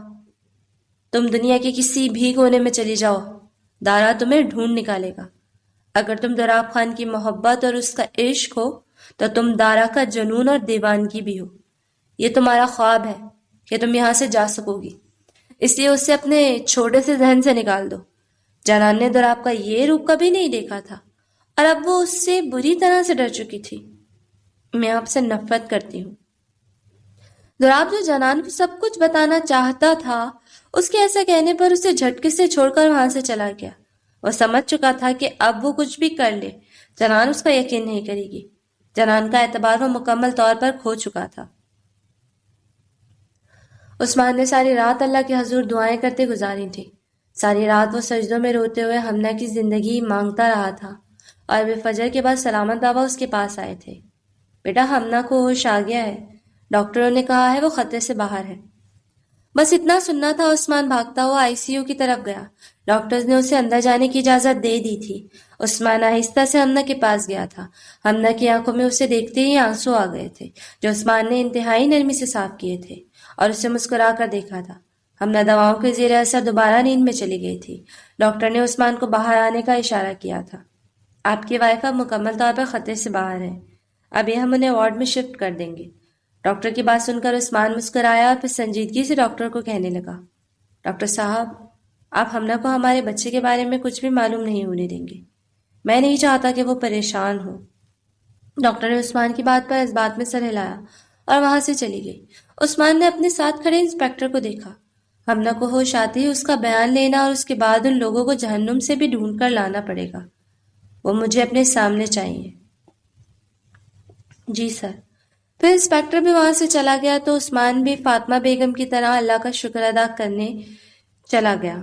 تم دنیا کے کسی بھی کونے میں چلی جاؤ، دارا تمہیں ڈھونڈ نکالے گا. اگر تم دوراب خان کی محبت اور اس کا عشق ہو تو تم دارا کا جنون اور دیوانگی بھی ہو. یہ تمہارا خواب ہے کہ تم یہاں سے جا سکو گی، اس لیے اسے اپنے چھوٹے سے ذہن سے نکال دو. جانان نے دوراب کا یہ روپ کبھی نہیں دیکھا تھا اور اب وہ اس سے بری طرح سے ڈر چکی تھی. میں آپ سے نفرت کرتی ہوں. دوراب جو جانان کو سب کچھ بتانا چاہتا تھا، اس کے ایسا کہنے پر اسے جھٹکے سے چھوڑ کر وہاں سے چلا گیا. وہ سمجھ چکا تھا کہ اب وہ کچھ بھی کر لے جانان اس کا یقین نہیں کرے گی. جانان کا اعتبار وہ مکمل طور پر کھو چکا تھا. عثمان نے ساری رات اللہ کے حضور دعائیں کرتے گزاری تھی. ساری رات وہ سجدوں میں روتے ہوئے ہمنا کی زندگی مانگتا رہا تھا اور بے فجر کے بعد سلامت بابا اس کے پاس آئے تھے. بیٹا ہمنا کو ہوش آ گیا ہے، ڈاکٹروں نے کہا ہے وہ خطرے سے باہر ہے. بس اتنا سننا تھا. عثمان بھاگتا ہوا ICU کی طرف گیا. ڈاکٹرز نے اسے اندر جانے کی اجازت دے دی تھی. عثمان آہستہ سے ہمنا کے پاس گیا تھا. ہمنا کی آنکھوں میں اسے دیکھتے ہی آنسو آ گئے تھے جو عثمان نے انتہائی نرمی سے صاف کیے تھے اور اسے مسکرا کر دیکھا تھا. ہمنا دواؤں کے زیر اثر دوبارہ نیند میں چلی گئی تھی. ڈاکٹر نے عثمان کو باہر آنے کا اشارہ کیا تھا. آپ کی وائف اب مکمل طور پر خطرے سے باہر ہے، ابھی ہم انہیں وارڈ میں شفٹ کر دیں گے. ڈاکٹر کی بات سن کر عثمان مسکرایا اور پھر سنجیدگی سے ڈاکٹر کو کہنے لگا، ڈاکٹر صاحب آپ ہمنا کو ہمارے بچے کے بارے میں کچھ بھی معلوم نہیں ہونے دیں گے. میں نہیں چاہتا کہ وہ پریشان ہو. ڈاکٹر نے عثمان کی بات پر اس بات میں سر ہلایا اور وہاں سے چلی گئی. عثمان نے اپنے ساتھ کھڑے انسپیکٹر کو دیکھا. ہمنا کو ہوش آتے ہی اس کا بیان لینا اور اس کے بعد ان لوگوں کو جہنم سے بھی ڈھونڈ کر لانا پڑے گا. وہ مجھے اپنے سامنے چاہیے. جی سر. پھر انسپیکٹر بھی وہاں سے چلا گیا تو عثمان بھی فاطمہ بیگم کی طرح اللہ کا شکر ادا کرنے چلا گیا.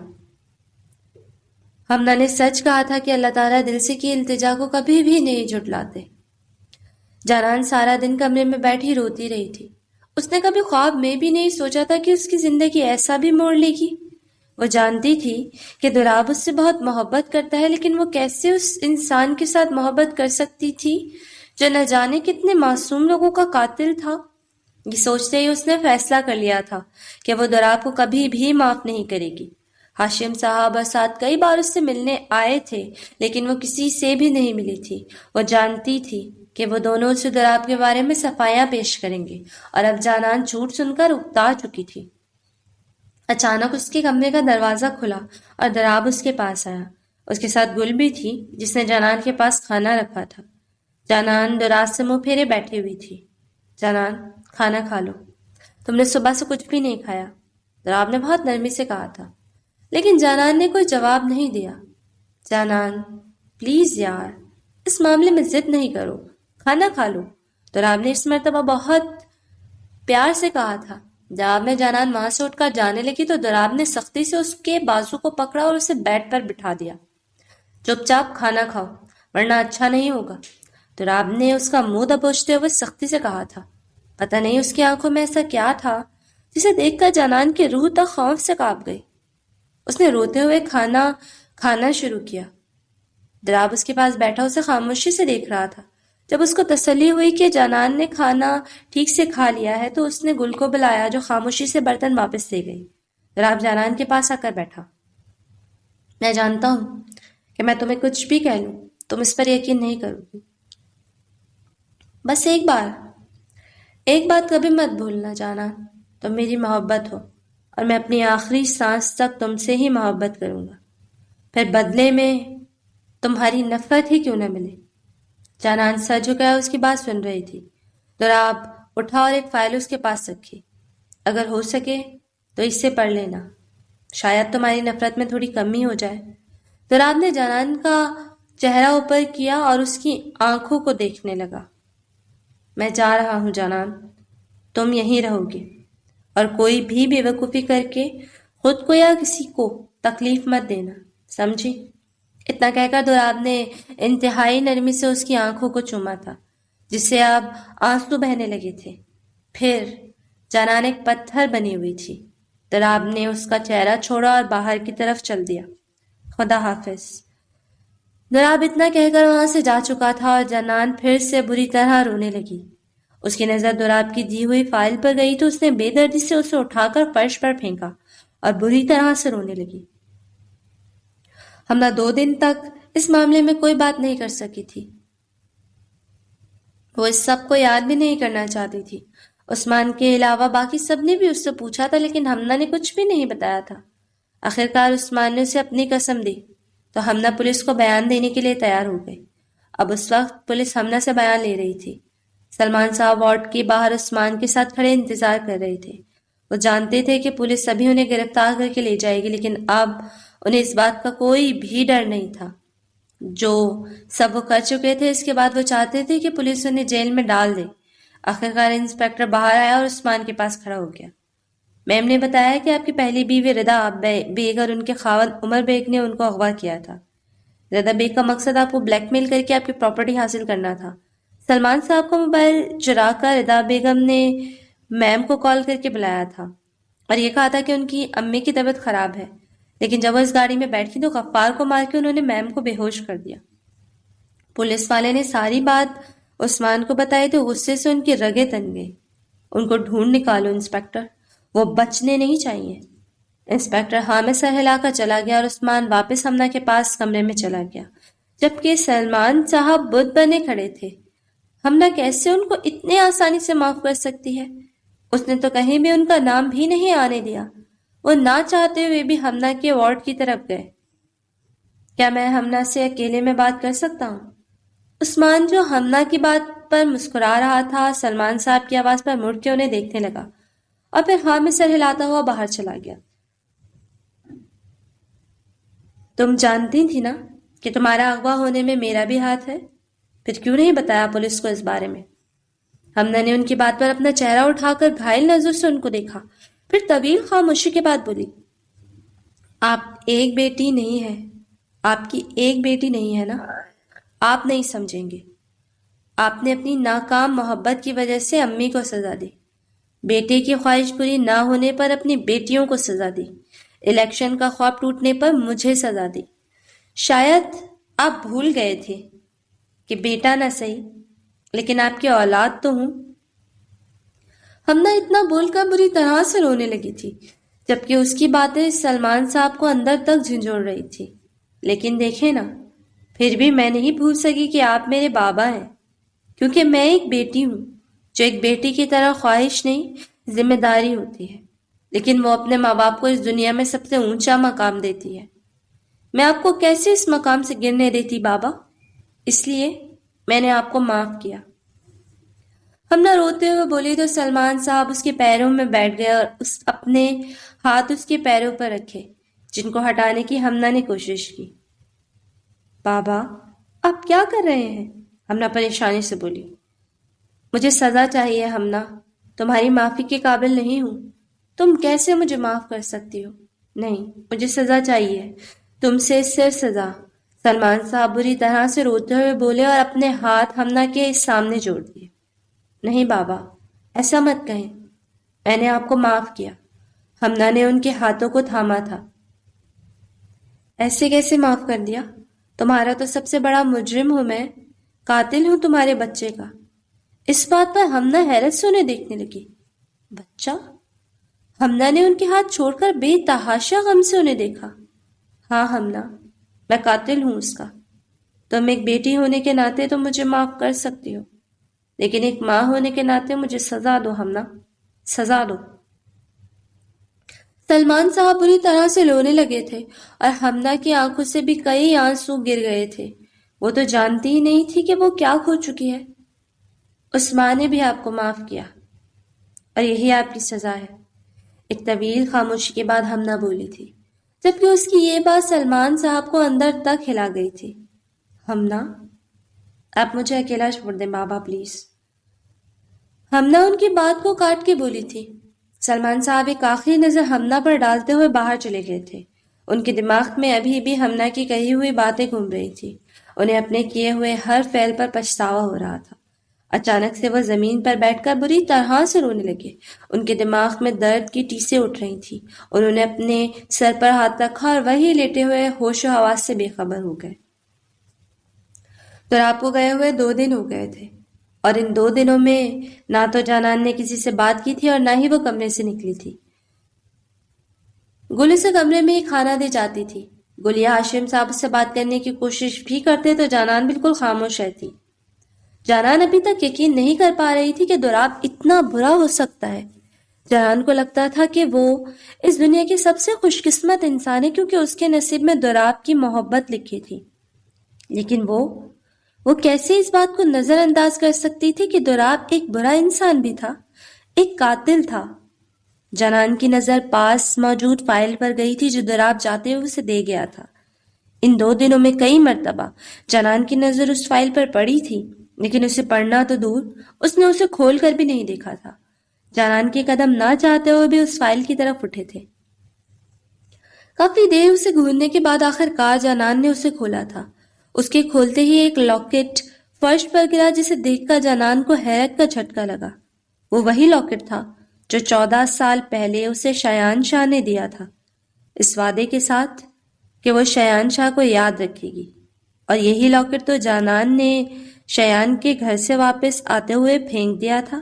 ہمنا نے سچ کہا تھا کہ اللہ تعالیٰ دل سے کی التجا کو کبھی بھی نہیں جھٹلاتے. جانان سارا دن کمرے میں بیٹھی روتی رہی تھی. اس نے کبھی خواب میں بھی نہیں سوچا تھا کہ اس کی زندگی ایسا بھی موڑ لے گی. وہ جانتی تھی کہ دوراب اس سے بہت محبت کرتا ہے، لیکن وہ کیسے اس انسان کے ساتھ محبت کر سکتی تھی جو نہ جانے کتنے معصوم لوگوں کا قاتل تھا. یہ سوچتے ہی اس نے فیصلہ کر لیا تھا کہ وہ دوراب کو کبھی بھی معاف نہیں کرے گی. ہاشم صاحب اور ساتھ کئی بار اس سے ملنے آئے تھے لیکن وہ کسی سے بھی نہیں ملی تھی. وہ جانتی تھی کہ وہ دونوں سے دوراب کے بارے میں صفائیاں پیش کریں گے اور اب جانان جھوٹ سن کر اکتا چکی تھی. اچانک اس کے کمرے کا دروازہ کھلا اور دوراب اس کے پاس آیا. اس کے ساتھ گل بھی تھی جس نے جانان کے پاس کھانا رکھا تھا. جانان دراز سے منہ پھیرے بیٹھی ہوئی تھی. جانان کھانا کھا لو، تم نے صبح سے کچھ بھی نہیں کھایا، دوراب نے بہت نرمی سے کہا تھا. لیکن جانان نے کوئی جواب نہیں دیا. جانان پلیز یار اس معاملے میں ضد نہیں کرو، کھانا کھا لو، دوراب نے اس مرتبہ بہت پیار سے کہا تھا. جناب نے جانان وہاں سے اٹھ کر جانے لگی تو دراب نے سختی سے اس کے بازو کو پکڑا اور اسے بیڈ پر بٹھا دیا۔ چپ چاپ کھانا کھاؤ ورنہ اچھا نہیں ہوگا، دراب نے اس کا منہ دبوچتے ہوئے سختی سے کہا تھا۔ پتہ نہیں اس کی آنکھوں میں ایسا کیا تھا جسے دیکھ کر جانان کی روح تک خوف سے کانپ گئی۔ اس نے روتے ہوئے کھانا شروع کیا۔ دراب اس کے پاس بیٹھا اسے خاموشی سے دیکھ رہا تھا۔ جب اس کو تسلی ہوئی کہ جانان نے کھانا ٹھیک سے کھا لیا ہے تو اس نے گل کو بلایا جو خاموشی سے برتن واپس لے گئی۔ دراب جانان کے پاس آ کر بیٹھا۔ میں جانتا ہوں کہ میں تمہیں کچھ بھی کہہ لوں تم اس پر یقین نہیں کرو گی، بس ایک بات کبھی مت بھولنا جانان، تم میری محبت ہو اور میں اپنی آخری سانس تک تم سے ہی محبت کروں گا، پھر بدلے میں تمہاری نفرت ہی کیوں نہ ملے۔ جانان سر جھکایا اس کی بات سن رہی تھی۔ دراب اٹھا اور ایک فائل اس کے پاس رکھی۔ اگر ہو سکے تو اس سے پڑھ لینا، شاید تمہاری نفرت میں تھوڑی کمی ہو جائے۔ دراب نے جانان کا چہرہ اوپر کیا اور اس کی آنکھوں کو دیکھنے لگا۔ میں جا رہا ہوں جانان، تم یہیں رہو گے اور کوئی بھی بے وقوفی کر کے خود کو یا کسی کو تکلیف مت دینا، سمجھی؟ اتنا کہہ کر دراب نے انتہائی نرمی سے اس کی آنکھوں کو چوما تھا جس سے اب آنسو بہنے لگے تھے۔ پھر جانان ایک پتھر بنی ہوئی تھی۔ دراب نے اس کا چہرہ چھوڑا اور باہر کی طرف چل دیا۔ خدا حافظ۔ دراب اتنا کہہ کر وہاں سے جا چکا تھا اور جانان پھر سے بری طرح رونے لگی۔ اس کی نظر دراب کی دی ہوئی فائل پر گئی تو اس نے بے دردی سے اسے اٹھا کر فرش پر پھینکا اور بری طرح سے رونے لگی۔ ہمنا 2 دن تک اس معاملے میں کوئی بات نہیں کر سکی تھی۔ وہ اس سب کو یاد بھی نہیں کرنا چاہتی تھی۔ عثمان کے علاوہ باقی سب نے بھی اس سے پوچھا تھا لیکن ہمنا نے کچھ بھی نہیں بتایا تھا۔ آخرکار عثمان نے اسے اپنی قسم دی تو ہمنا پولیس کو بیان دینے کے لیے تیار ہو گئی۔ اب اس وقت پولیس ہمنا سے بیان لے رہی تھی۔ سلمان صاحب وارڈ کے باہر عثمان کے ساتھ کھڑے انتظار کر رہے تھے۔ وہ جانتے تھے کہ پولیس ابھی انہیں گرفتار کر کے لے جائے گی لیکن اب انہیں اس بات کا کوئی بھی ڈر نہیں تھا۔ جو سب وہ کر چکے تھے اس کے بعد وہ چاہتے تھے کہ پولیس انہیں جیل میں ڈال دے۔ آخرکار انسپکٹر باہر آیا اور عثمان کے پاس کھڑا ہو گیا۔ میم نے بتایا کہ آپ کی پہلی بیوی رضا بیگ اور ان کے خاوند عمر بیگ نے ان کو اغوا کیا تھا۔ رضا بیگ کا مقصد آپ کو بلیک میل کر کے آپ کی پراپرٹی حاصل کرنا تھا۔ سلمان صاحب کا موبائل چرا کر رضا بیگم نے میم کو کال کر کے بلایا تھا اور یہ کہا تھا کہ ان کی امی کی طبیعت خراب ہے، لیکن جب وہ اس گاڑی میں بیٹھی تو غفار کو مار کے انہوں نے میم کو بے ہوش کر دیا۔ پولیس والے نے ساری بات عثمان کو بتائی تو غصے سے ان کی رگیں تن گئی۔ ان کو ڈھونڈ نکالو انسپکٹر، وہ بچنے نہیں چاہیے۔ انسپکٹر ہاں میں سر ہلا کر چلا گیا اور عثمان واپس ہمنا کے پاس کمرے میں چلا گیا، جبکہ سلمان صاحب بت بنے کھڑے تھے۔ ہمنا کیسے ان کو اتنے آسانی سے معاف کر سکتی ہے؟ اس نے تو کہیں بھی ان کا نام بھی نہیں آنے دیا۔ وہ نہ چاہتے ہوئے بھی ہمنا کے وارڈ کی طرف گئے۔ کیا میں ہمنا سے اکیلے میں بات کر سکتا ہوں؟ عثمان جو ہمنا کی بات پر مسکرا رہا تھا سلمان صاحب کی آواز پر مڑ کے انہیں دیکھنے لگا اور پھر ہاں میں سر ہلاتا ہوا باہر چلا گیا۔ تم جانتی تھی نا کہ تمہارا اغوا ہونے میں میرا بھی ہاتھ ہے، پھر کیوں نہیں بتایا پولیس کو اس بارے میں؟ ہمنا نے ان کی بات پر اپنا چہرہ اٹھا کر گھائل نظر سے ان کو دیکھا، پھر طویل خاموشی کے بعد بولی، آپ کی ایک بیٹی نہیں ہے نا؟ آپ نہیں سمجھیں گے۔ آپ نے اپنی ناکام محبت کی وجہ سے امی کو سزا دی، بیٹے کی خواہش پوری نہ ہونے پر اپنی بیٹیوں کو سزا دی، الیکشن کا خواب ٹوٹنے پر مجھے سزا دی۔ شاید آپ بھول گئے تھے کہ بیٹا نہ صحیح لیکن آپ کی اولاد تو ہوں۔ ہمنا اتنا بول کر بری طرح سے رونے لگی تھی جبکہ اس کی باتیں سلمان صاحب کو اندر تک جھنجھوڑ رہی تھی۔ لیکن دیکھیں نا، پھر بھی میں نہیں بھول سکی کہ آپ میرے بابا ہیں، کیونکہ میں ایک بیٹی ہوں جو ایک بیٹی کی طرح خواہش نہیں ذمہ داری ہوتی ہے، لیکن وہ اپنے ماں باپ کو اس دنیا میں سب سے اونچا مقام دیتی ہے۔ میں آپ کو کیسے اس مقام سے گرنے دیتی بابا؟ اس لیے میں نے آپ کو معاف کیا۔ ہمنا روتے ہوئے بولی تو سلمان صاحب اس کے پیروں میں بیٹھ گئے اور اپنے ہاتھ اس کے پیروں پر رکھے جن کو ہٹانے کی ہمنا نے کوشش کی۔ بابا آپ کیا کر رہے ہیں؟ ہمنا پریشانی سے بولی۔ مجھے سزا چاہیے ہمنا، تمہاری معافی کے قابل نہیں ہوں۔ تم کیسے مجھے معاف کر سکتی ہو؟ نہیں، مجھے سزا چاہیے، تم سے صرف سزا۔ سلمان صاحب بری طرح سے روتے ہوئے بولے اور اپنے ہاتھ ہمنا کے سامنے جوڑ دیے۔ نہیں بابا، ایسا مت کہیں، میں نے آپ کو معاف کیا۔ ہمنا نے ان کے ہاتھوں کو تھاما تھا۔ ایسے کیسے معاف کر دیا؟ تمہارا تو سب سے بڑا مجرم ہوں میں، قاتل ہوں تمہارے بچے کا۔ اس بات پر ہمنا حیرت سے انہیں دیکھنے لگی۔ بچہ؟ ہمنا نے ان کے ہاتھ چھوڑ کر بے تحاشا غم سے انہیں دیکھا۔ ہاں ہمنا، میں قاتل ہوں اس کا۔ تم ایک بیٹی ہونے کے ناطے تو مجھے معاف کر سکتی ہو، لیکن ایک ماں ہونے کے ناطے مجھے سزا دو ہمنا، سزا دو۔ سلمان صاحب بری طرح سے رونے لگے تھے اور ہمنا کی آنکھوں سے بھی کئی آنسو گر گئے تھے۔ وہ تو جانتی ہی نہیں تھی کہ وہ کیا کھو چکی ہے۔ اس ماں نے بھی آپ کو معاف کیا اور یہی آپ کی سزا ہے۔ ایک طویل خاموشی کے بعد ہمنا بولی تھی، جبکہ اس کی یہ بات سلمان صاحب کو اندر تک ہلا گئی تھی۔ ہمنا، آپ مجھے اکیلا چھوڑ دیں بابا پلیز۔ ہمنا ان کی بات کو کاٹ کے بولی تھی۔ سلمان صاحب ایک آخری نظر ہمنا پر ڈالتے ہوئے باہر چلے گئے تھے۔ ان کے دماغ میں ابھی بھی ہمنا کی کہی ہوئی باتیں گھوم رہی تھی۔ انہیں اپنے کیے ہوئے ہر فعل پر پچھتاوا ہو رہا تھا۔ اچانک سے وہ زمین پر بیٹھ کر بری طرح سے رونے لگے۔ ان کے دماغ میں درد کی ٹیسیں اٹھ رہی تھیں۔ انہوں نے اپنے سر پر ہاتھ رکھا اور وہی لیٹے ہوئے ہوش و حواس سے بے خبر ہو گئے۔ تو رات کو گئے ہوئے 2 دن ہو گئے تھے، اور ان 2 دنوں میں نہ تو جانان نے کسی سے بات کی تھی اور نہ ہی وہ کمرے سے نکلی تھی۔ گل اسے کمرے میں ہی کھانا دے جاتی تھی۔ گل یا ہاشم صاحب سے بات کرنے کی کوشش بھی کرتے تو جانان بالکل خاموش رہتی۔ جانان ابھی تک یقین نہیں کر پا رہی تھی کہ دوراب اتنا برا ہو سکتا ہے۔ جانان کو لگتا تھا کہ وہ اس دنیا کی سب سے خوش قسمت انسان ہے، کیونکہ اس کے نصیب میں دوراب کی محبت لکھی تھی۔ لیکن وہ کیسے اس بات کو نظر انداز کر سکتی تھی کہ دوراب ایک برا انسان بھی تھا، ایک قاتل تھا۔ جانان کی نظر پاس موجود فائل پر گئی تھی جو دوراب جاتے ہوئے اسے دے گیا تھا۔ ان 2 دنوں میں کئی مرتبہ جانان کی نظر اس فائل پر پڑی تھی، لیکن اسے پڑھنا تو دور، اس نے اسے کھول کر بھی نہیں دیکھا تھا۔ جانان کے قدم نہ چاہتے ہوئے بھی اس فائل کی طرف اٹھے تھے۔ کافی دیر اسے گھورنے کے بعد آخر کار جانان نے اسے کھولا تھا۔ اس کے کھولتے ہی ایک لاکٹ فرش پر گرا، جسے دیکھ کر جانان کو حیرت کا جھٹکا لگا۔ وہ وہی لاکٹ تھا جو 14 سال پہلے اسے شایان شاہ نے دیا تھا، اس وعدے کے ساتھ کہ وہ شایان شاہ کو یاد رکھے گی۔ اور یہی لاکٹ تو جانان نے شایان کے گھر سے واپس آتے ہوئے پھینک دیا تھا۔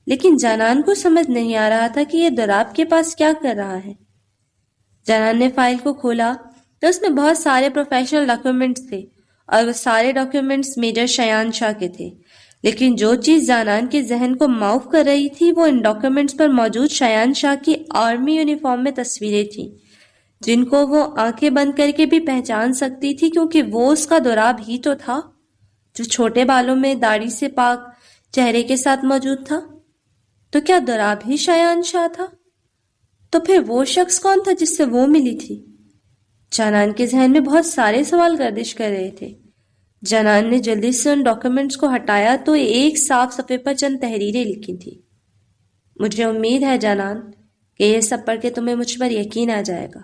لیکن جانان کو سمجھ نہیں آ رہا تھا کہ یہ دوراب کے پاس کیا کر رہا ہے۔ جانان نے فائل کو کھولا تو اس میں بہت سارے پروفیشنل ڈاکیومنٹس تھے، اور وہ سارے ڈاکیومنٹس میجر شایان شاہ کے تھے۔ لیکن جو چیز جانان کے ذہن کو معاف کر رہی تھی وہ ان ڈاکیومنٹس پر موجود شایان شاہ کی آرمی یونیفارم میں تصویریں تھیں، جن کو وہ آنکھیں بند کر کے بھی پہچان سکتی تھی، کیونکہ وہ اس کا دوراب ہی تو تھا جو چھوٹے بالوں میں داڑھی سے پاک چہرے کے ساتھ موجود تھا۔ تو کیا دوراب ہی شایان شاہ تھا؟ تو پھر وہ شخص کون تھا جس سے وہ ملی تھی؟ جانان کے ذہن میں بہت سارے سوال گردش کر رہے تھے۔ جانان نے جلدی سے ان ڈاکیومنٹس کو ہٹایا تو ایک صاف صفحے پر چند تحریریں لکھی تھی۔ مجھے امید ہے جانان کہ یہ سب پڑھ کے تمہیں مجھ پر یقین آ جائے گا۔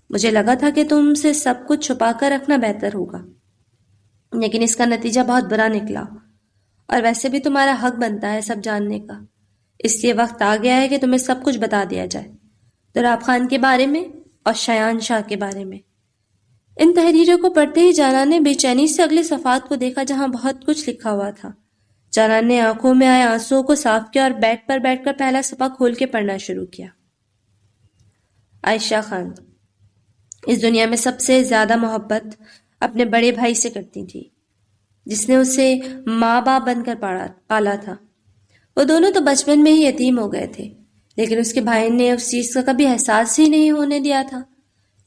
مجھے لگا تھا کہ تم سے سب کچھ چھپا کر رکھنا بہتر ہوگا، لیکن اس کا نتیجہ بہت برا نکلا، اور ویسے بھی تمہارا حق بنتا ہے سب جاننے کا۔ اس لیے وقت آ گیا ہے کہ تمہیں سب کچھ بتا دیا جائے، دوراب خان کے بارے میں اور شایان شاہ کے بارے میں۔ ان تحریروں کو پڑھتے ہی جانان نے بے چینی سے اگلے صفحات کو دیکھا جہاں بہت کچھ لکھا ہوا تھا۔ جانان نے آنکھوں میں آئے آنسوؤں کو صاف کیا اور بیڈ پر بیٹھ کر پہلا صفحہ کھول کے پڑھنا شروع کیا۔ عائشہ خان اس دنیا میں سب سے زیادہ محبت اپنے بڑے بھائی سے کرتی تھی، جس نے اسے ماں باپ بن کر پالا تھا۔ وہ دونوں تو بچپن میں ہی یتیم ہو گئے تھے، لیکن اس کے بھائی نے اس چیز کا کبھی احساس ہی نہیں ہونے دیا تھا۔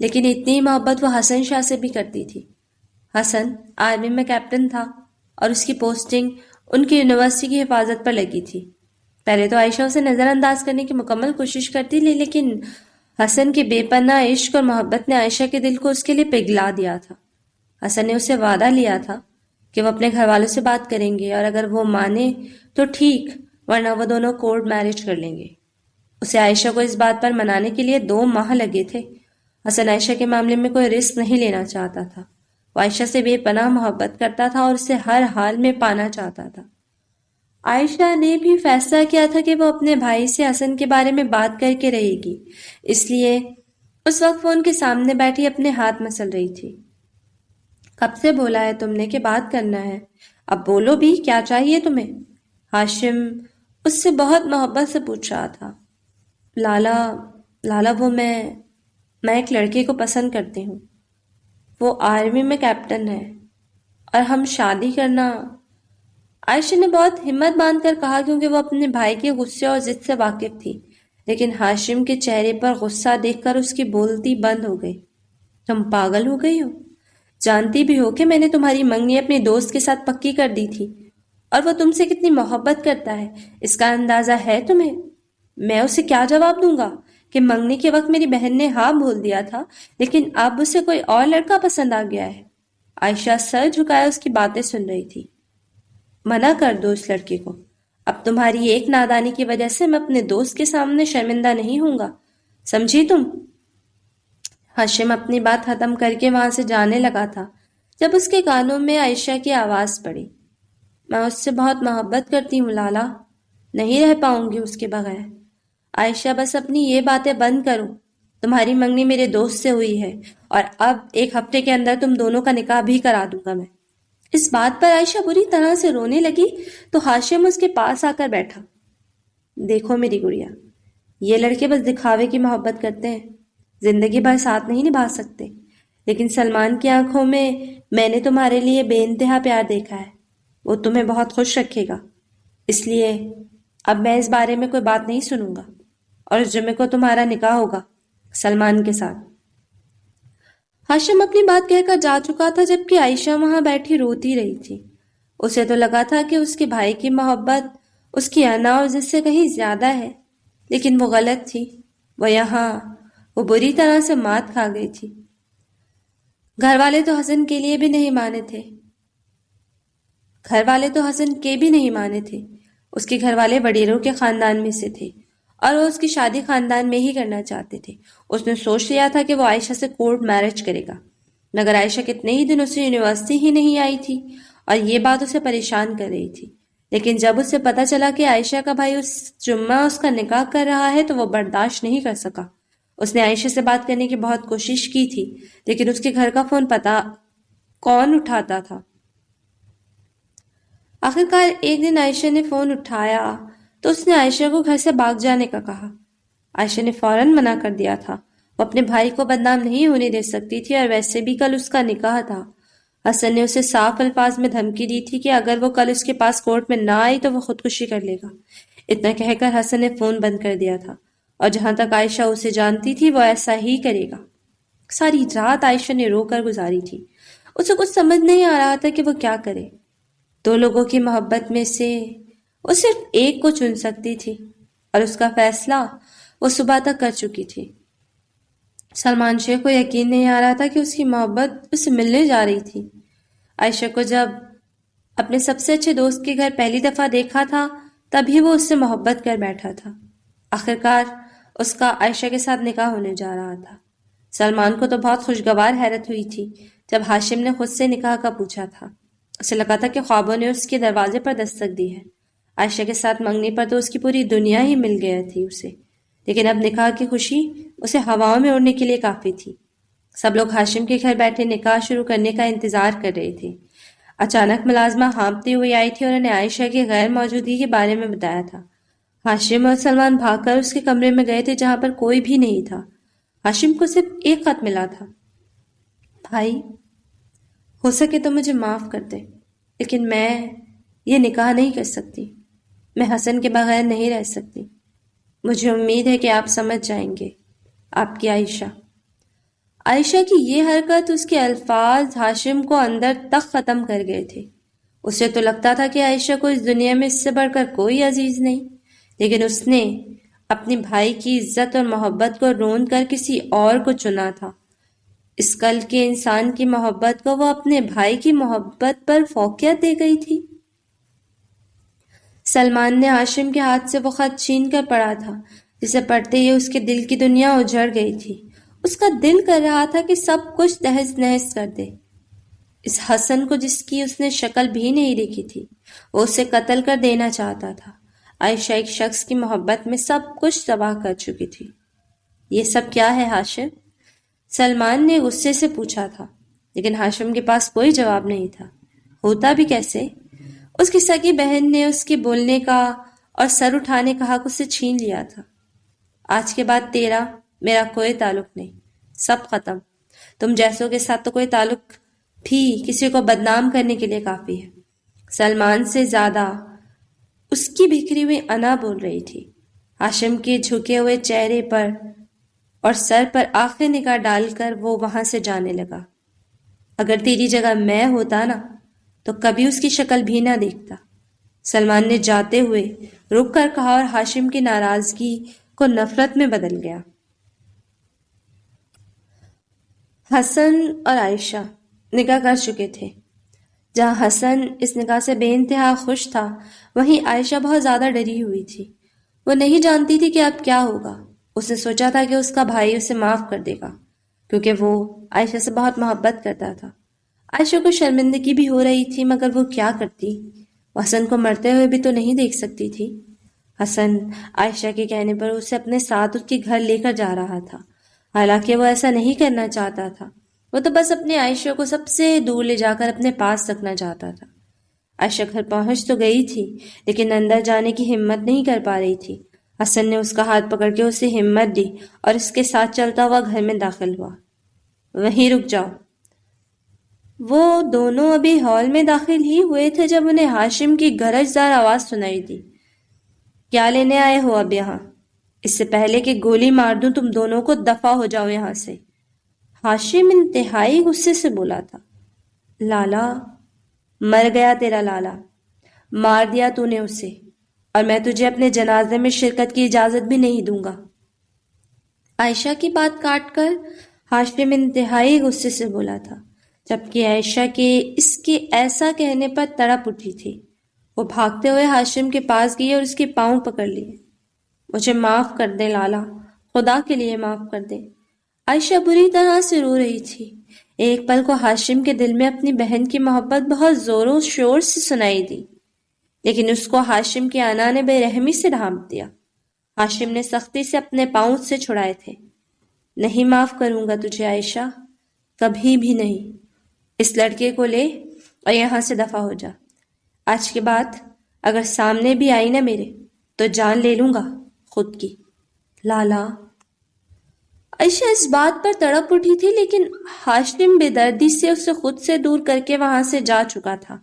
لیکن اتنی محبت وہ حسن شاہ سے بھی کرتی تھی۔ حسن آرمی میں کیپٹن تھا اور اس کی پوسٹنگ ان کی یونیورسٹی کی حفاظت پر لگی تھی۔ پہلے تو عائشہ اسے نظر انداز کرنے کی مکمل کوشش کرتی تھی، لیکن حسن کے بے پناہ عشق اور محبت نے عائشہ کے دل کو اس کے لیے پگھلا دیا تھا۔ حسن نے اسے وعدہ لیا تھا کہ وہ اپنے گھر والوں سے بات کریں گے، اور اگر وہ مانے تو ٹھیک، ورنہ وہ دونوں کورٹ میرج کر لیں گے۔ اسے عائشہ کو اس بات پر منانے کے لیے 2 ماہ لگے تھے۔ حسن عائشہ کے معاملے میں کوئی رسک نہیں لینا چاہتا تھا۔ وہ عائشہ سے بے پناہ محبت کرتا تھا اور اسے ہر حال میں پانا چاہتا تھا۔ عائشہ نے بھی فیصلہ کیا تھا کہ وہ اپنے بھائی سے حسن کے بارے میں بات کر کے رہے گی، اس لیے اس وقت وہ ان کے سامنے بیٹھی اپنے ہاتھ مسل رہی تھی۔ کب سے بولا ہے تم نے کہ بات کرنا ہے؟ اب بولو بھی، کیا چاہیے تمہیں؟ ہاشم اس سے بہت محبت سے پوچھ رہا تھا۔ لالا وہ میں ایک لڑکے کو پسند کرتی ہوں۔ وہ آرمی میں کیپٹن ہے اور ہم شادی کرنا۔ عائشہ نے بہت ہمت باندھ کر کہا کیونکہ وہ اپنے بھائی کے غصے اور ضد سے واقف تھی، لیکن ہاشم کے چہرے پر غصہ دیکھ کر اس کی بولتی بند ہو گئی۔ تم پاگل ہو گئی ہو؟ جانتی بھی ہو کہ میں نے تمہاری منگنی اپنے دوست کے ساتھ پکی کر دی تھی اور وہ تم سے کتنی محبت کرتا ہے، اس کا اندازہ ہے تمہیں؟ میں اسے کیا جواب دوں گا کہ منگنی کے وقت میری بہن نے ہاں بول دیا تھا لیکن اب اسے کوئی اور لڑکا پسند آ گیا ہے۔ عائشہ سر جھکائے اس کی باتیں سن رہی تھی۔ منع کر دو اس لڑکے کو۔ اب تمہاری ایک نادانی کی وجہ سے میں اپنے دوست کے سامنے شرمندہ نہیں ہوں گا، سمجھی تم؟ ہاشم اپنی بات ختم کر کے وہاں سے جانے لگا تھا جب اس کے کانوں میں عائشہ کی آواز پڑی۔ میں اس سے بہت محبت کرتی ہوں لالا، نہیں رہ پاؤں گی اس کے بغیر۔ عائشہ بس اپنی یہ باتیں بند کرو، تمہاری منگنی میرے دوست سے ہوئی ہے اور اب 1 ہفتے کے اندر تم دونوں کا نکاح بھی کرا دوں گا میں۔ اس بات پر عائشہ بری طرح سے رونے لگی تو ہاشم اس کے پاس آ کر بیٹھا۔ دیکھو میری گڑیا، یہ لڑکے بس دکھاوے کی محبت کرتے ہیں، زندگی بھر ساتھ نہیں نبھا سکتے، لیکن سلمان کی آنکھوں میں نے تمہارے لیے بے انتہا پیار دیکھا ہے، وہ تمہیں بہت خوش رکھے گا، اس لیے اب میں اس بارے میں کوئی بات نہیں سنوں گا، اور اس جمعے کو تمہارا نکاح ہوگا سلمان کے ساتھ۔ ہاشم اپنی بات کہہ کر جا چکا تھا جبکہ عائشہ وہاں بیٹھی روتی رہی تھی۔ اسے تو لگا تھا کہ اس کے بھائی کی محبت اس کی انا اور ضد سے کہیں زیادہ ہے، لیکن وہ غلط تھی۔ وہ بری طرح سے مات کھا گئی تھی۔ گھر والے تو حسن کے بھی نہیں مانے تھے۔ اس کے گھر والے وڈیروں کے خاندان میں سے تھے اور وہ اس کی شادی خاندان میں ہی کرنا چاہتے تھے۔ اس نے سوچ لیا تھا کہ وہ عائشہ سے کورٹ میرج کرے گا، مگر عائشہ کتنے ہی دنوں سے یونیورسٹی ہی نہیں آئی تھی اور یہ بات اسے پریشان کر رہی تھی۔ لیکن جب اسے پتا چلا کہ عائشہ کا بھائی اس جمعہ اس کا نکاح کر رہا ہے تو وہ برداشت نہیں کر سکا۔ اس نے عائشہ سے بات کرنے کی بہت کوشش کی تھی، لیکن اس کے گھر کا فون پتہ کون اٹھاتا تھا۔ آخرکار ایک دن عائشہ نے فون اٹھایا تو اس نے عائشہ کو گھر سے بھاگ جانے کا کہا۔ عائشہ نے فوراً منع کر دیا تھا، وہ اپنے بھائی کو بدنام نہیں ہونے دے سکتی تھی اور ویسے بھی کل اس کا نکاح تھا۔ حسن نے اسے صاف الفاظ میں دھمکی دی تھی کہ اگر وہ کل اس کے پاس کورٹ میں نہ آئی تو وہ خودکشی کر لے گا۔ اتنا کہہ کر حسن نے فون بند کر دیا تھا، اور جہاں تک عائشہ اسے جانتی تھی وہ ایسا ہی کرے گا۔ ساری رات عائشہ نے رو کر گزاری تھی۔ اسے کچھ سمجھ نہیں آ رہا تھا کہ وہ کیا کرے۔ 2 لوگوں کی محبت میں سے وہ صرف ایک کو چن سکتی تھی اور اس کا فیصلہ وہ صبح تک کر چکی تھی۔ سلمان شیخ کو یقین نہیں آ رہا تھا کہ اس کی محبت اسے ملنے جا رہی تھی۔ عائشہ کو جب اپنے سب سے اچھے دوست کے گھر پہلی دفعہ دیکھا تھا تبھی وہ اس سے محبت کر بیٹھا تھا۔ آخرکار اس کا عائشہ کے ساتھ نکاح ہونے جا رہا تھا۔ سلمان کو تو بہت خوشگوار حیرت ہوئی تھی جب ہاشم نے خود سے نکاح کا پوچھا تھا۔ اسے لگا تھا کہ خوابوں نے اس کے دروازے پر دستک دی ہے۔ عائشہ کے ساتھ منگنی پر تو اس کی پوری دنیا ہی مل گیا تھی اسے، لیکن اب نکاح کی خوشی اسے ہواؤں میں اڑنے کے لیے کافی تھی۔ سب لوگ ہاشم کے گھر بیٹھے نکاح شروع کرنے کا انتظار کر رہے تھے۔ اچانک ملازمہ ہانپتی ہوئی آئی تھی اور انہیں عائشہ کی غیر موجودگی کے بارے میں بتایا تھا۔ ہاشم اور سلمان بھاگ کر اس کے کمرے میں گئے تھے جہاں پر کوئی بھی نہیں تھا۔ ہاشم کو صرف ایک خط ملا تھا۔ بھائی، ہو سکے تو مجھے معاف کر دے، لیکن میں یہ نکاح نہیں کر سکتی۔ میں حسن کے بغیر نہیں رہ سکتی۔ مجھے امید ہے کہ آپ سمجھ جائیں گے، آپ کی عائشہ۔ عائشہ کی یہ حرکت، اس کے الفاظ ہاشم کو اندر تک ختم کر گئے تھے۔ اسے تو لگتا تھا کہ عائشہ کو اس دنیا میں اس سے بڑھ کر کوئی عزیز نہیں، لیکن اس نے اپنے بھائی کی عزت اور محبت کو روند کر کسی اور کو چنا تھا۔ اس کل کے انسان کی محبت کو وہ اپنے بھائی کی محبت پر فوقیت دے گئی تھی۔ سلمان نے ہاشم کے ہاتھ سے وہ خط چھین کر پڑھا تھا جسے پڑھتے ہی اس کے دل کی دنیا اجڑ گئی تھی۔ اس کا دل کر رہا تھا کہ سب کچھ تہس نہس کر دے۔ اس حسن کو جس کی اس نے شکل بھی نہیں دیکھی تھی، وہ اسے قتل کر دینا چاہتا تھا۔ عائشہ ایک شخص کی محبت میں سب کچھ تباہ کر چکی تھی۔ یہ سب کیا ہے ہاشم؟ سلمان نے غصے سے پوچھا تھا، لیکن ہاشم کے پاس کوئی جواب نہیں تھا۔ ہوتا بھی کیسے؟ اس کی سگی بہن نے اس کے بولنے کا اور سر اٹھانے کا حق اس سے چھین لیا تھا۔ آج کے بعد تیرا میرا کوئی تعلق نہیں، سب ختم۔ تم جیسوں کے ساتھ تو کوئی تعلق بھی کسی کو بدنام کرنے کے لیے کافی ہے۔ سلمان سے زیادہ اس کی بکھری ہوئی انا بول رہی تھی۔ ہاشم کے جھکے ہوئے چہرے پر اور سر پر آخری نگاہ ڈال کر وہ وہاں سے جانے لگا۔ اگر تیری جگہ میں ہوتا نا تو کبھی اس کی شکل بھی نہ دیکھتا، سلمان نے جاتے ہوئے رک کر کہا، اور ہاشم کی ناراضگی کو نفرت میں بدل گیا۔ حسن اور عائشہ نکاح کر چکے تھے۔ جہاں حسن اس نکاح سے بے انتہا خوش تھا، وہیں عائشہ بہت زیادہ ڈری ہوئی تھی۔ وہ نہیں جانتی تھی کہ اب کیا ہوگا۔ اس نے سوچا تھا کہ اس کا بھائی اسے معاف کر دے گا، کیونکہ وہ عائشہ سے بہت محبت کرتا تھا۔ عائشہ کو شرمندگی بھی ہو رہی تھی، مگر وہ کیا کرتی؟ وہ حسن کو مرتے ہوئے بھی تو نہیں دیکھ سکتی تھی۔ حسن عائشہ کے کہنے پر اسے اپنے ساتھ اس کے گھر لے کر جا رہا تھا، حالانکہ وہ ایسا نہیں کرنا چاہتا تھا۔ وہ تو بس اپنے عائشہ کو سب سے دور لے جا کر اپنے پاس رکھنا چاہتا تھا۔ عائشہ گھر پہنچ تو گئی تھی، لیکن اندر جانے کی ہمت نہیں کر پا رہی تھی۔ حسن نے اس کا ہاتھ پکڑ کے اسے ہمت دی اور اس کے ساتھ چلتا ہوا گھر میں داخل ہوا۔ وہیں رک جاؤ۔ وہ دونوں ابھی ہال میں داخل ہی ہوئے تھے جب انہیں ہاشم کی گرجدار آواز سنائی دی۔ کیا لینے آئے ہو اب یہاں؟ اس سے پہلے کہ گولی مار دوں تم دونوں کو، دفع ہو جاؤ یہاں سے۔ ہاشم انتہائی غصے سے بولا تھا۔ لالا، مر گیا تیرا لالا، مار دیا تو نے اسے، اور میں تجھے اپنے جنازے میں شرکت کی اجازت بھی نہیں دوں گا۔ عائشہ کی بات کاٹ کر ہاشم انتہائی غصے سے بولا تھا، جبکہ عائشہ کے اس کے ایسا کہنے پر تڑپ اٹھی تھی۔ وہ بھاگتے ہوئے ہاشم کے پاس گئی اور اس کے پاؤں پکڑ لیے۔ مجھے معاف کر دے لالا، خدا کے لیے معاف کر دے۔ عائشہ بری طرح سے رو رہی تھی۔ ایک پل کو ہاشم کے دل میں اپنی بہن کی محبت بہت زور و شور سے سنائی دی، لیکن اس کو ہاشم کی انا نے بے رحمی سے ڈھانپ دیا۔ ہاشم نے سختی سے اپنے پاؤں سے چھڑائے تھے۔ نہیں معاف کروں گا تجھے عائشہ، کبھی بھی نہیں۔ اس لڑکے کو لے اور یہاں سے دفع ہو جا۔ آج کے بعد اگر سامنے بھی آئی نا میرے تو جان لے لوں گا خود کی۔ لالا۔ عائشہ اس بات پر تڑپ اٹھی تھی، لیکن ہاشم بے دردی سے اسے خود سے دور کر کے وہاں سے جا چکا تھا۔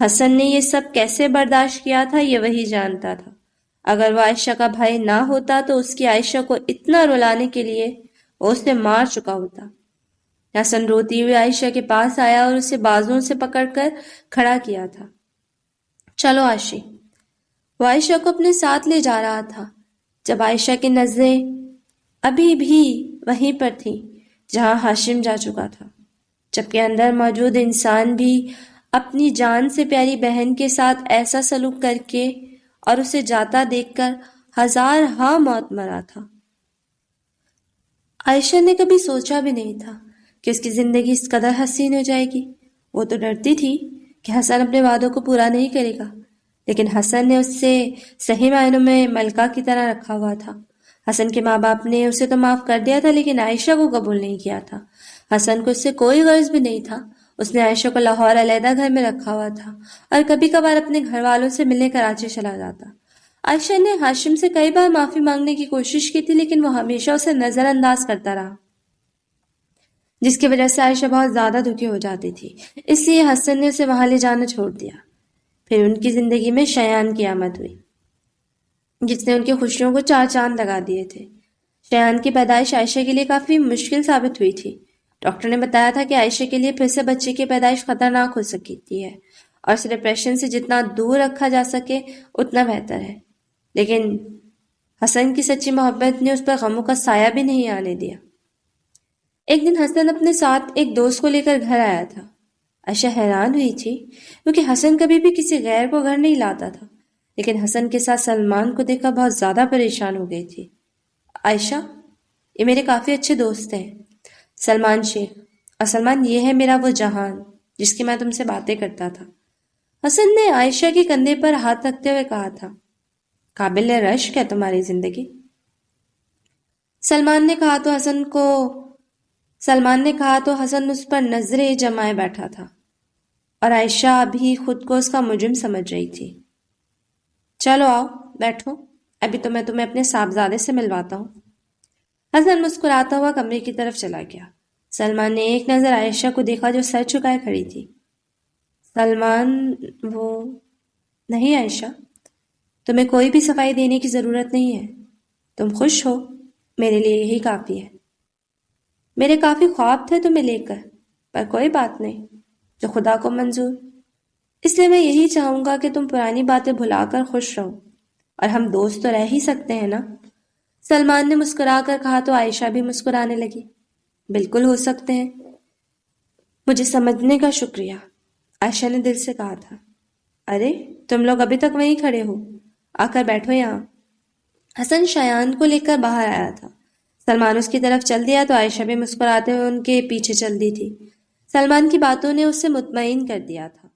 حسن نے یہ سب کیسے برداشت کیا تھا یہ وہی جانتا تھا۔ اگر وہ عائشہ کا بھائی نہ ہوتا تو اس کی عائشہ کو اتنا رلانے کے لیے وہ اسے مار چکا ہوتا۔ حسن روتی ہوئی عائشہ کے پاس آیا اور اسے بازوؤں سے پکڑ کر کھڑا کیا تھا۔ چلو عائشہ۔ وہ عائشہ کو اپنے ساتھ لے جا رہا تھا، جب عائشہ کی نظریں ابھی بھی وہیں پر تھیں جہاں ہاشم جا چکا تھا، جبکہ اندر موجود انسان بھی اپنی جان سے پیاری بہن کے ساتھ ایسا سلوک کر کے اور اسے جاتا دیکھ کر ہزار ہاں موت مرا تھا۔ عائشہ نے کبھی سوچا بھی نہیں تھا کہ اس کی زندگی اس قدر حسین ہو جائے گی۔ وہ تو ڈرتی تھی کہ حسن اپنے وعدوں کو پورا نہیں کرے گا، لیکن حسن نے اس سے صحیح معنوں میں ملکہ کی طرح رکھا ہوا تھا۔ حسن کے ماں باپ نے اسے تو معاف کر دیا تھا، لیکن عائشہ کو قبول نہیں کیا تھا۔ حسن کو اس سے کوئی غرض بھی نہیں تھا۔ اس نے عائشہ کو لاہور علیحدہ گھر میں رکھا ہوا تھا اور کبھی کبھار اپنے گھر والوں سے ملنے کراچی چلا جاتا۔ عائشہ نے ہاشم سے کئی بار معافی مانگنے کی کوشش کی تھی، لیکن وہ ہمیشہ اسے نظر انداز کرتا رہا، جس کی وجہ سے عائشہ بہت زیادہ دکھی ہو جاتی تھی۔ اس لیے حسن نے اسے وہاں لے جانا چھوڑ دیا۔ پھر ان کی زندگی میں شیان کی آمد ہوئی، جس نے ان کی خوشیوں کو چار چاند لگا دیے تھے۔ شیان کی پیدائش عائشہ کے لیے کافی مشکل ثابت ہوئی تھی۔ ڈاکٹر نے بتایا تھا کہ عائشہ کے لیے پھر سے بچے کی پیدائش خطرناک ہو سکتی ہے اور اسے ڈپریشن سے جتنا دور رکھا جا سکے اتنا بہتر ہے، لیکن حسن کی سچی محبت نے اس پر غموں کا سایہ بھی نہیں آنے دیا۔ ایک دن حسن اپنے ساتھ ایک دوست کو لے کر گھر آیا تھا۔ عائشہ حیران ہوئی تھی کیونکہ حسن کبھی بھی کسی غیر کو گھر نہیں لاتا تھا، لیکن حسن کے ساتھ سلمان کو دیکھ کر بہت زیادہ پریشان ہو گئی تھی۔ عائشہ، یہ میرے کافی اچھے دوست ہیں، سلمان شیخ، اور سلمان یہ ہے میرا وہ جہان جس کی میں تم سے باتیں کرتا تھا۔ حسن نے عائشہ کے کندھے پر ہاتھ رکھتے ہوئے کہا تھا۔ قابل رشک ہے تمہاری زندگی۔ سلمان نے کہا تو حسن اس پر نظریں جمائے بیٹھا تھا، اور عائشہ ابھی خود کو اس کا مجرم سمجھ رہی تھی۔ چلو آؤ بیٹھو، ابھی تو میں تمہیں اپنے صاحبزادے سے ملواتا ہوں۔ حسن مسکراتا ہوا کمرے کی طرف چلا گیا۔ سلمان نے ایک نظر عائشہ کو دیکھا جو سر چکائے کھڑی تھی۔ سلمان، وہ نہیں عائشہ، تمہیں کوئی بھی صفائی دینے کی ضرورت نہیں ہے۔ تم خوش ہو، میرے لیے یہی کافی ہے۔ میرے کافی خواب تھے تمہیں لے کر، پر کوئی بات نہیں، جو خدا کو منظور۔ اس لیے میں یہی چاہوں گا کہ تم پرانی باتیں بھلا کر خوش رہو، اور ہم دوست تو رہ ہی سکتے ہیں نا؟ سلمان نے مسکرا کر کہا تو عائشہ بھی مسکرانے لگی۔ بالکل ہو سکتے ہیں، مجھے سمجھنے کا شکریہ، عائشہ نے دل سے کہا تھا۔ ارے تم لوگ ابھی تک وہیں کھڑے ہو، آ کر بیٹھو یہاں۔ حسن شایان کو لے کر باہر آیا تھا۔ سلمان اس کی طرف چل دیا تو عائشہ بھی مسکراتے ہوئے ان کے پیچھے چل دی تھی۔ سلمان کی باتوں نے اسے مطمئن کر دیا تھا۔